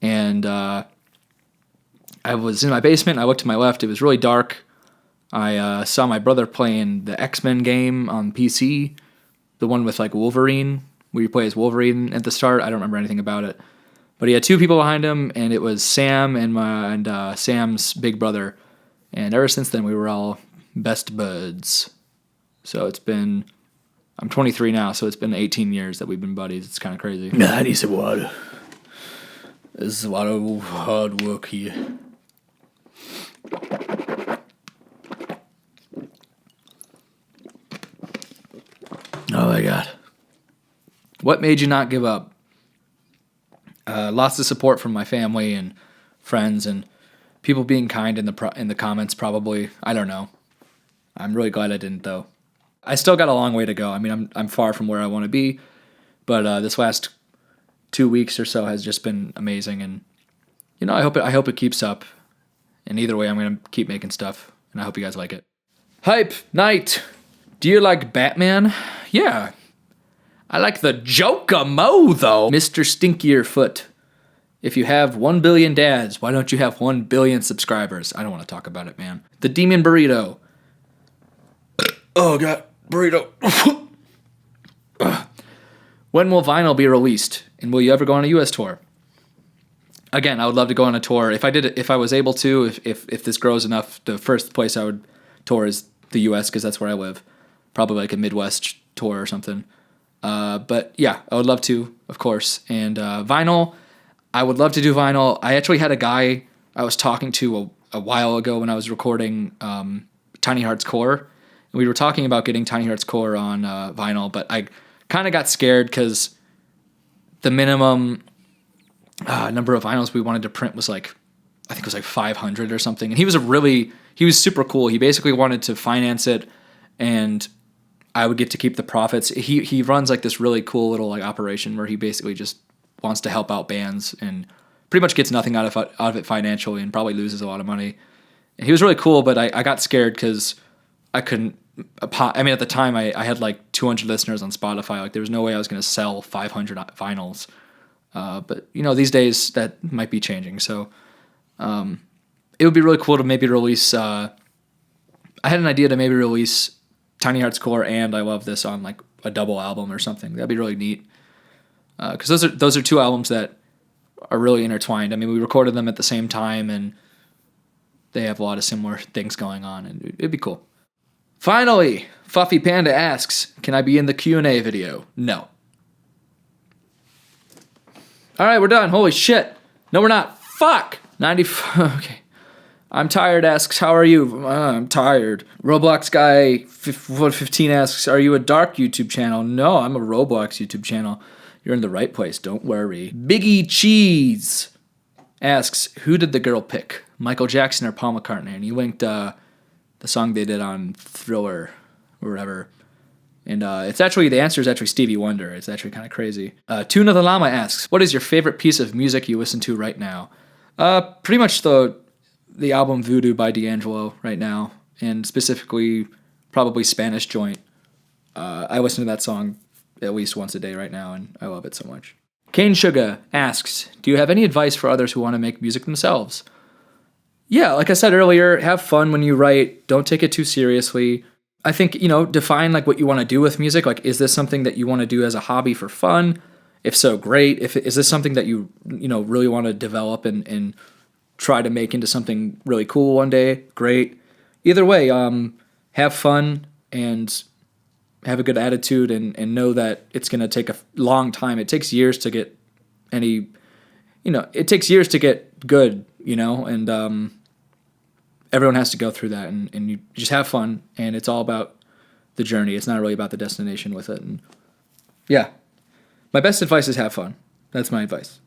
And I was in my basement. I looked to my left. It was really dark. I saw my brother playing the X-Men game on PC, the one with like Wolverine, where you play as Wolverine at the start. I don't remember anything about it. But he had 2 people behind him, and it was Sam and Sam's big brother. And ever since then, we were all best buds. So I'm 23 now, so it's been 18 years that we've been buddies. It's kind of crazy. I need some water. This is a lot of hard work here. Oh my God. What made you not give up? Lots of support from my family and friends and people being kind in the comments probably. I don't know. I'm really glad I didn't though. I still got a long way to go. I mean, I'm far from where I want to be, but this last 2 weeks or so has just been amazing, and I hope it keeps up. And either way, I'm gonna keep making stuff, and I hope you guys like it. Hype Night. Do you like Batman? Yeah. I like the Joker Mo though. Mr. Stinkier Foot. If you have 1 billion dads, why don't you have 1 billion subscribers? I don't want to talk about it, man. The Demon Burrito. Oh God, burrito. When will vinyl be released? And will you ever go on a U.S. tour? Again, I would love to go on a tour. If I was able to, if this grows enough, the first place I would tour is the U.S. because that's where I live. Probably like a Midwest tour or something. But yeah, I would love to, of course. And vinyl, I would love to do vinyl. I actually had a guy I was talking to a while ago when I was recording Tiny Hearts Core. And we were talking about getting Tiny Hearts Core on vinyl, but I kind of got scared because the minimum number of vinyls we wanted to print was I think it was like 500 or something. And he was super cool. He basically wanted to finance it, and I would get to keep the profits. He runs like this really cool little like operation where he basically just wants to help out bands and pretty much gets nothing out of it financially and probably loses a lot of money. And he was really cool, but I got scared because I couldn't I mean, at the time, I had like 200 listeners on Spotify. Like, there was no way I was going to sell 500 vinyls. But, you know, these days that might be changing. So it would be really cool to maybe release. I had an idea to maybe release Tiny Hearts Core and I Love This on like a double album or something. That'd be really neat. Because those are two albums that are really intertwined. I mean, we recorded them at the same time, and they have a lot of similar things going on, and it'd be cool. Finally, Fuffy Panda asks, can I be in the Q&A video? No. All right, we're done. Holy shit. No, we're not. Fuck. 95. Okay. I'm tired asks, how are you? I'm tired. Roblox guy 15 asks, are you a dark YouTube channel? No, I'm a Roblox YouTube channel. You're in the right place. Don't worry. Biggie Cheese asks, who did the girl pick? Michael Jackson or Paul McCartney? And he linked the song they did on Thriller or whatever. And the answer is actually Stevie Wonder. It's actually kind of crazy. Tuna the Llama asks, what is your favorite piece of music you listen to right now? Pretty much the album Voodoo by D'Angelo right now, and specifically probably Spanish Joint. I listen to that song at least once a day right now, and I love it so much. Cane Sugar asks, do you have any advice for others who want to make music themselves? Yeah, like I said earlier, have fun when you write. Don't take it too seriously. I think, define like what you want to do with music. Like, is this something that you want to do as a hobby for fun? If so, great. Is this something that you really want to develop and try to make into something really cool one day? Great. Either way, have fun and have a good attitude and know that it's going to take a long time. It takes years to get it takes years to get good, and everyone has to go through that, and you just have fun, and it's all about the journey. It's not really about the destination with it. And yeah, my best advice is have fun. That's my advice.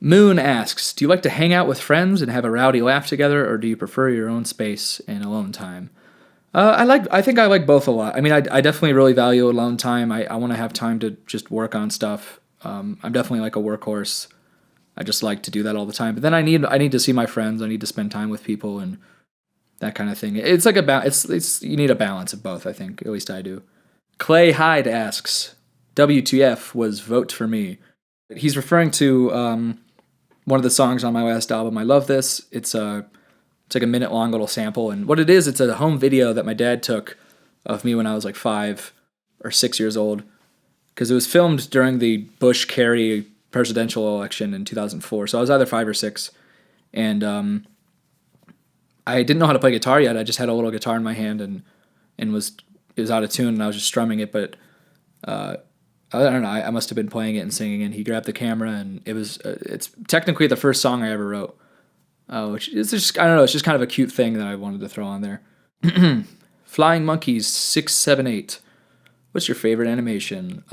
Moon asks, do you like to hang out with friends and have a rowdy laugh together, or do you prefer your own space and alone time? I think I like both a lot. I mean, I definitely really value alone time. I want to have time to just work on stuff. I'm definitely like a workhorse. I just like to do that all the time. But then I need to see my friends. I need to spend time with people and that kind of thing. It's like you need a balance of both, I think. At least I do. Clay Hyde asks, WTF was Vote For Me. He's referring to one of the songs on my last album, I Love This. It's like a minute-long little sample. And what it is, it's a home video that my dad took of me when I was like 5 or 6 years old. Because it was filmed during the Bush-Kerry presidential election in 2004. So I was either 5 or 6. And I didn't know how to play guitar yet. I just had a little guitar in my hand and it was out of tune and I was just strumming it. But I don't know. I must have been playing it and singing. And he grabbed the camera and it's technically the first song I ever wrote. Which is just, I don't know, it's just kind of a cute thing that I wanted to throw on there. Flying Monkeys 678. What's your favorite animation?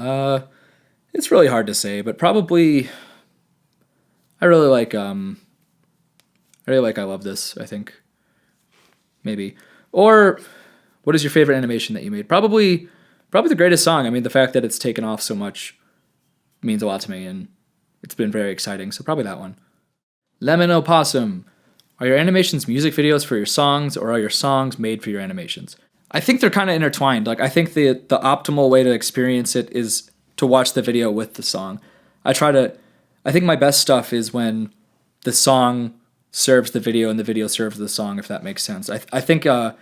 It's really hard to say, but probably I really like I Love This, I think. Maybe. Or what is your favorite animation that you made? Probably The Greatest Song. I mean, the fact that it's taken off so much means a lot to me, and it's been very exciting, so probably that one. Lemon Opossum. Are your animations music videos for your songs, or are your songs made for your animations? I think they're kind of intertwined. Like, I think the optimal way to experience it is to watch the video with the song. I think my best stuff is when the song serves the video and the video serves the song, if that makes sense. I think I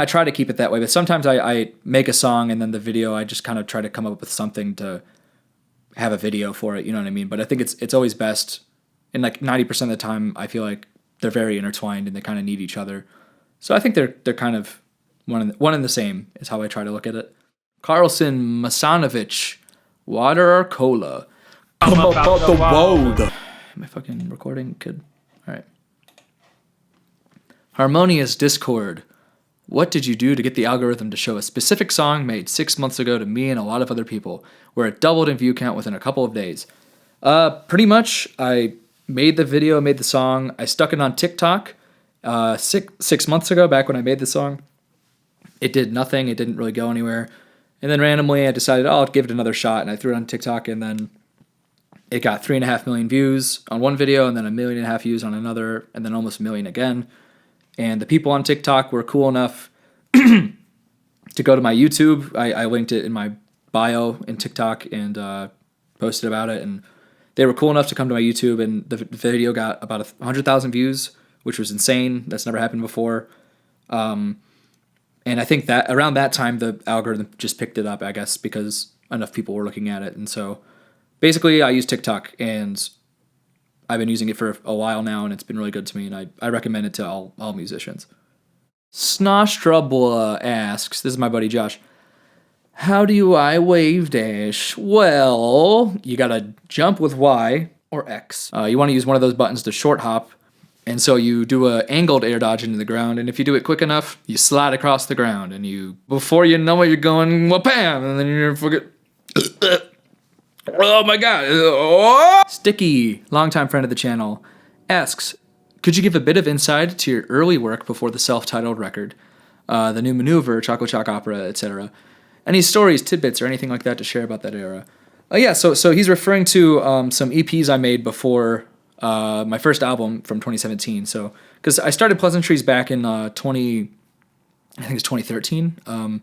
try to keep it that way, but sometimes I make a song and then the video, I just kind of try to come up with something to have a video for it, you know what I mean? But I think it's always best, and like 90% of the time, I feel like they're very intertwined and they kind of need each other. So I think they're kind of one and the same is how I try to look at it. Carlson Masanovich, water or cola? I'm about the world. Am I fucking recording? Good. All right. Harmonious Discord. What did you do to get the algorithm to show a specific song made 6 months ago to me and a lot of other people, where it doubled in view count within a couple of days? Pretty much, I made the video, made the song. I stuck it on TikTok 6 months ago, back when I made the song. It did nothing. It didn't really go anywhere. And then randomly, I decided, I'll give it another shot, and I threw it on TikTok, and then it got 3.5 million views on one video, and then 1.5 million views on another, and then almost 1 million again. And the people on TikTok were cool enough to go to my YouTube. I linked it in my bio in TikTok and posted about it, and they were cool enough to come to my YouTube, and the video got about 100,000 views, which was insane. That's never happened before. And I think that around that time, the algorithm just picked it up, I guess, because enough people were looking at it. And so basically I use TikTok, and I've been using it for a while now, and it's been really good to me, and I recommend it to all musicians. Snostrabula asks, this is my buddy Josh, how do I wave dash? Well, you gotta jump with Y or X. You want to use one of those buttons to short hop, and so you do a angled air dodge into the ground, and if you do it quick enough, you slide across the ground, and before you know it, you're going wha-pam, and then you're fucking oh my god. Oh! Sticky, longtime friend of the channel, asks, could you give a bit of insight to your early work before the self-titled record, the new maneuver, Choco Choc Opera, etc.? Any stories, tidbits, or anything like that to share about that era? So he's referring to some EPs I made before my first album from 2017. So, because I started Pleasantries back in I think it's 2013. I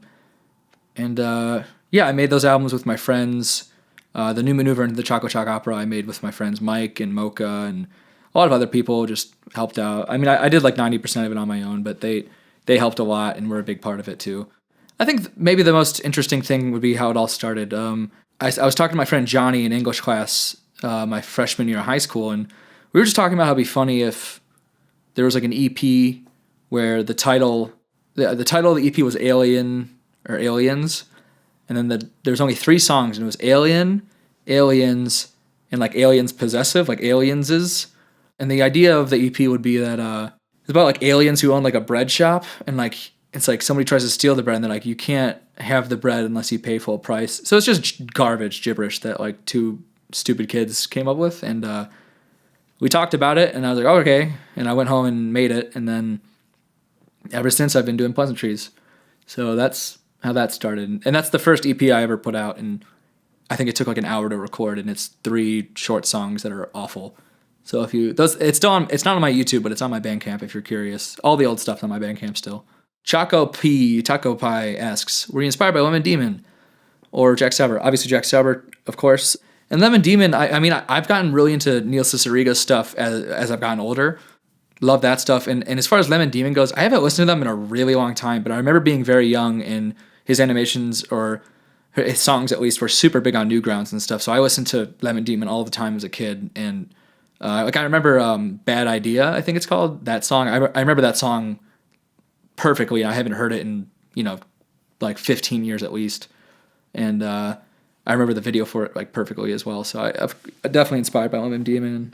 made those albums with my friends. The new maneuver into the Choco Choc Opera I made with my friends Mike and Mocha, and a lot of other people just helped out. I mean, I did like 90% of it on my own, but they helped a lot and were a big part of it too. I think maybe the most interesting thing would be how it all started. I was talking to my friend Johnny in English class my freshman year of high school, and we were just talking about how it'd be funny if there was like an EP where the title of the EP was Alien or Aliens, and then there's only 3 songs, and it was Alien, Aliens, and like Aliens Possessive, like Alienses. And the idea of the EP would be that it's about like aliens who own like a bread shop, and like it's like somebody tries to steal the bread, and they're like, you can't have the bread unless you pay full price. So it's just garbage gibberish that like 2 stupid kids came up with, and we talked about it, and I was like, oh, okay. And I went home and made it, and then ever since I've been doing Pleasantries. So that's how that started. And that's the first EP I ever put out, and I think it took like an hour to record, and it's 3 short songs that are awful. So it's not on my YouTube, but it's on my Bandcamp if you're curious. All the old stuff's on my Bandcamp still. Taco Pie asks, were you inspired by Lemon Demon or Jack Stauber? Obviously Jack Stauber, of course. And Lemon Demon, I've gotten really into Neil Cicierega stuff as I've gotten older. Love that stuff. And as far as Lemon Demon goes, I haven't listened to them in a really long time, but I remember being very young, and his animations, or his songs at least, were super big on Newgrounds and stuff. So I listened to Lemon Demon all the time as a kid. And I remember Bad Idea, I think it's called, that song. I remember that song perfectly. I haven't heard it in, like 15 years at least. And I remember the video for it like perfectly as well. So I'm definitely inspired by Lemon Demon.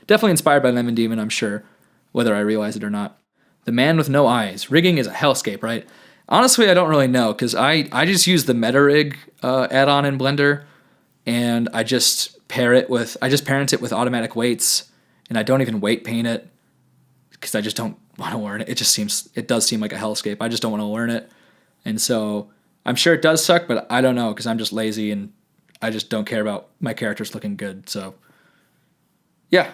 Definitely inspired by Lemon Demon, I'm sure, whether I realize it or not. The Man with No Eyes. Rigging is a hellscape, right? Honestly, I don't really know, because I just use the Meta Rig add-on in Blender, and I just parent it with automatic weights, and I don't even weight paint it, because I just don't want to learn it. It does seem like a hellscape. I just don't want to learn it. And so I'm sure it does suck, but I don't know, because I'm just lazy and I just don't care about my characters looking good. So, yeah.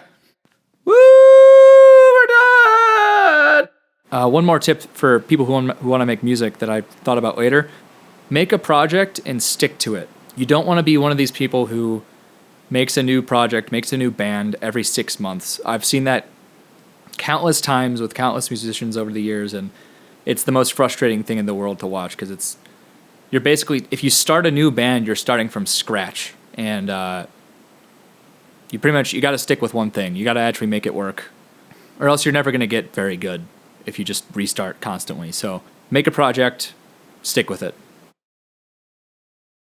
Woo! We're done! One more tip for people who want to make music that I thought about later. Make a project and stick to it. You don't want to be one of these people who makes a new project, makes a new band every 6 months. I've seen that countless times with countless musicians over the years, and it's the most frustrating thing in the world to watch, because you're basically, if you start a new band, you're starting from scratch, and you got to stick with one thing. You got to actually make it work, or else you're never going to get very good if you just restart constantly. So make a project, stick with it.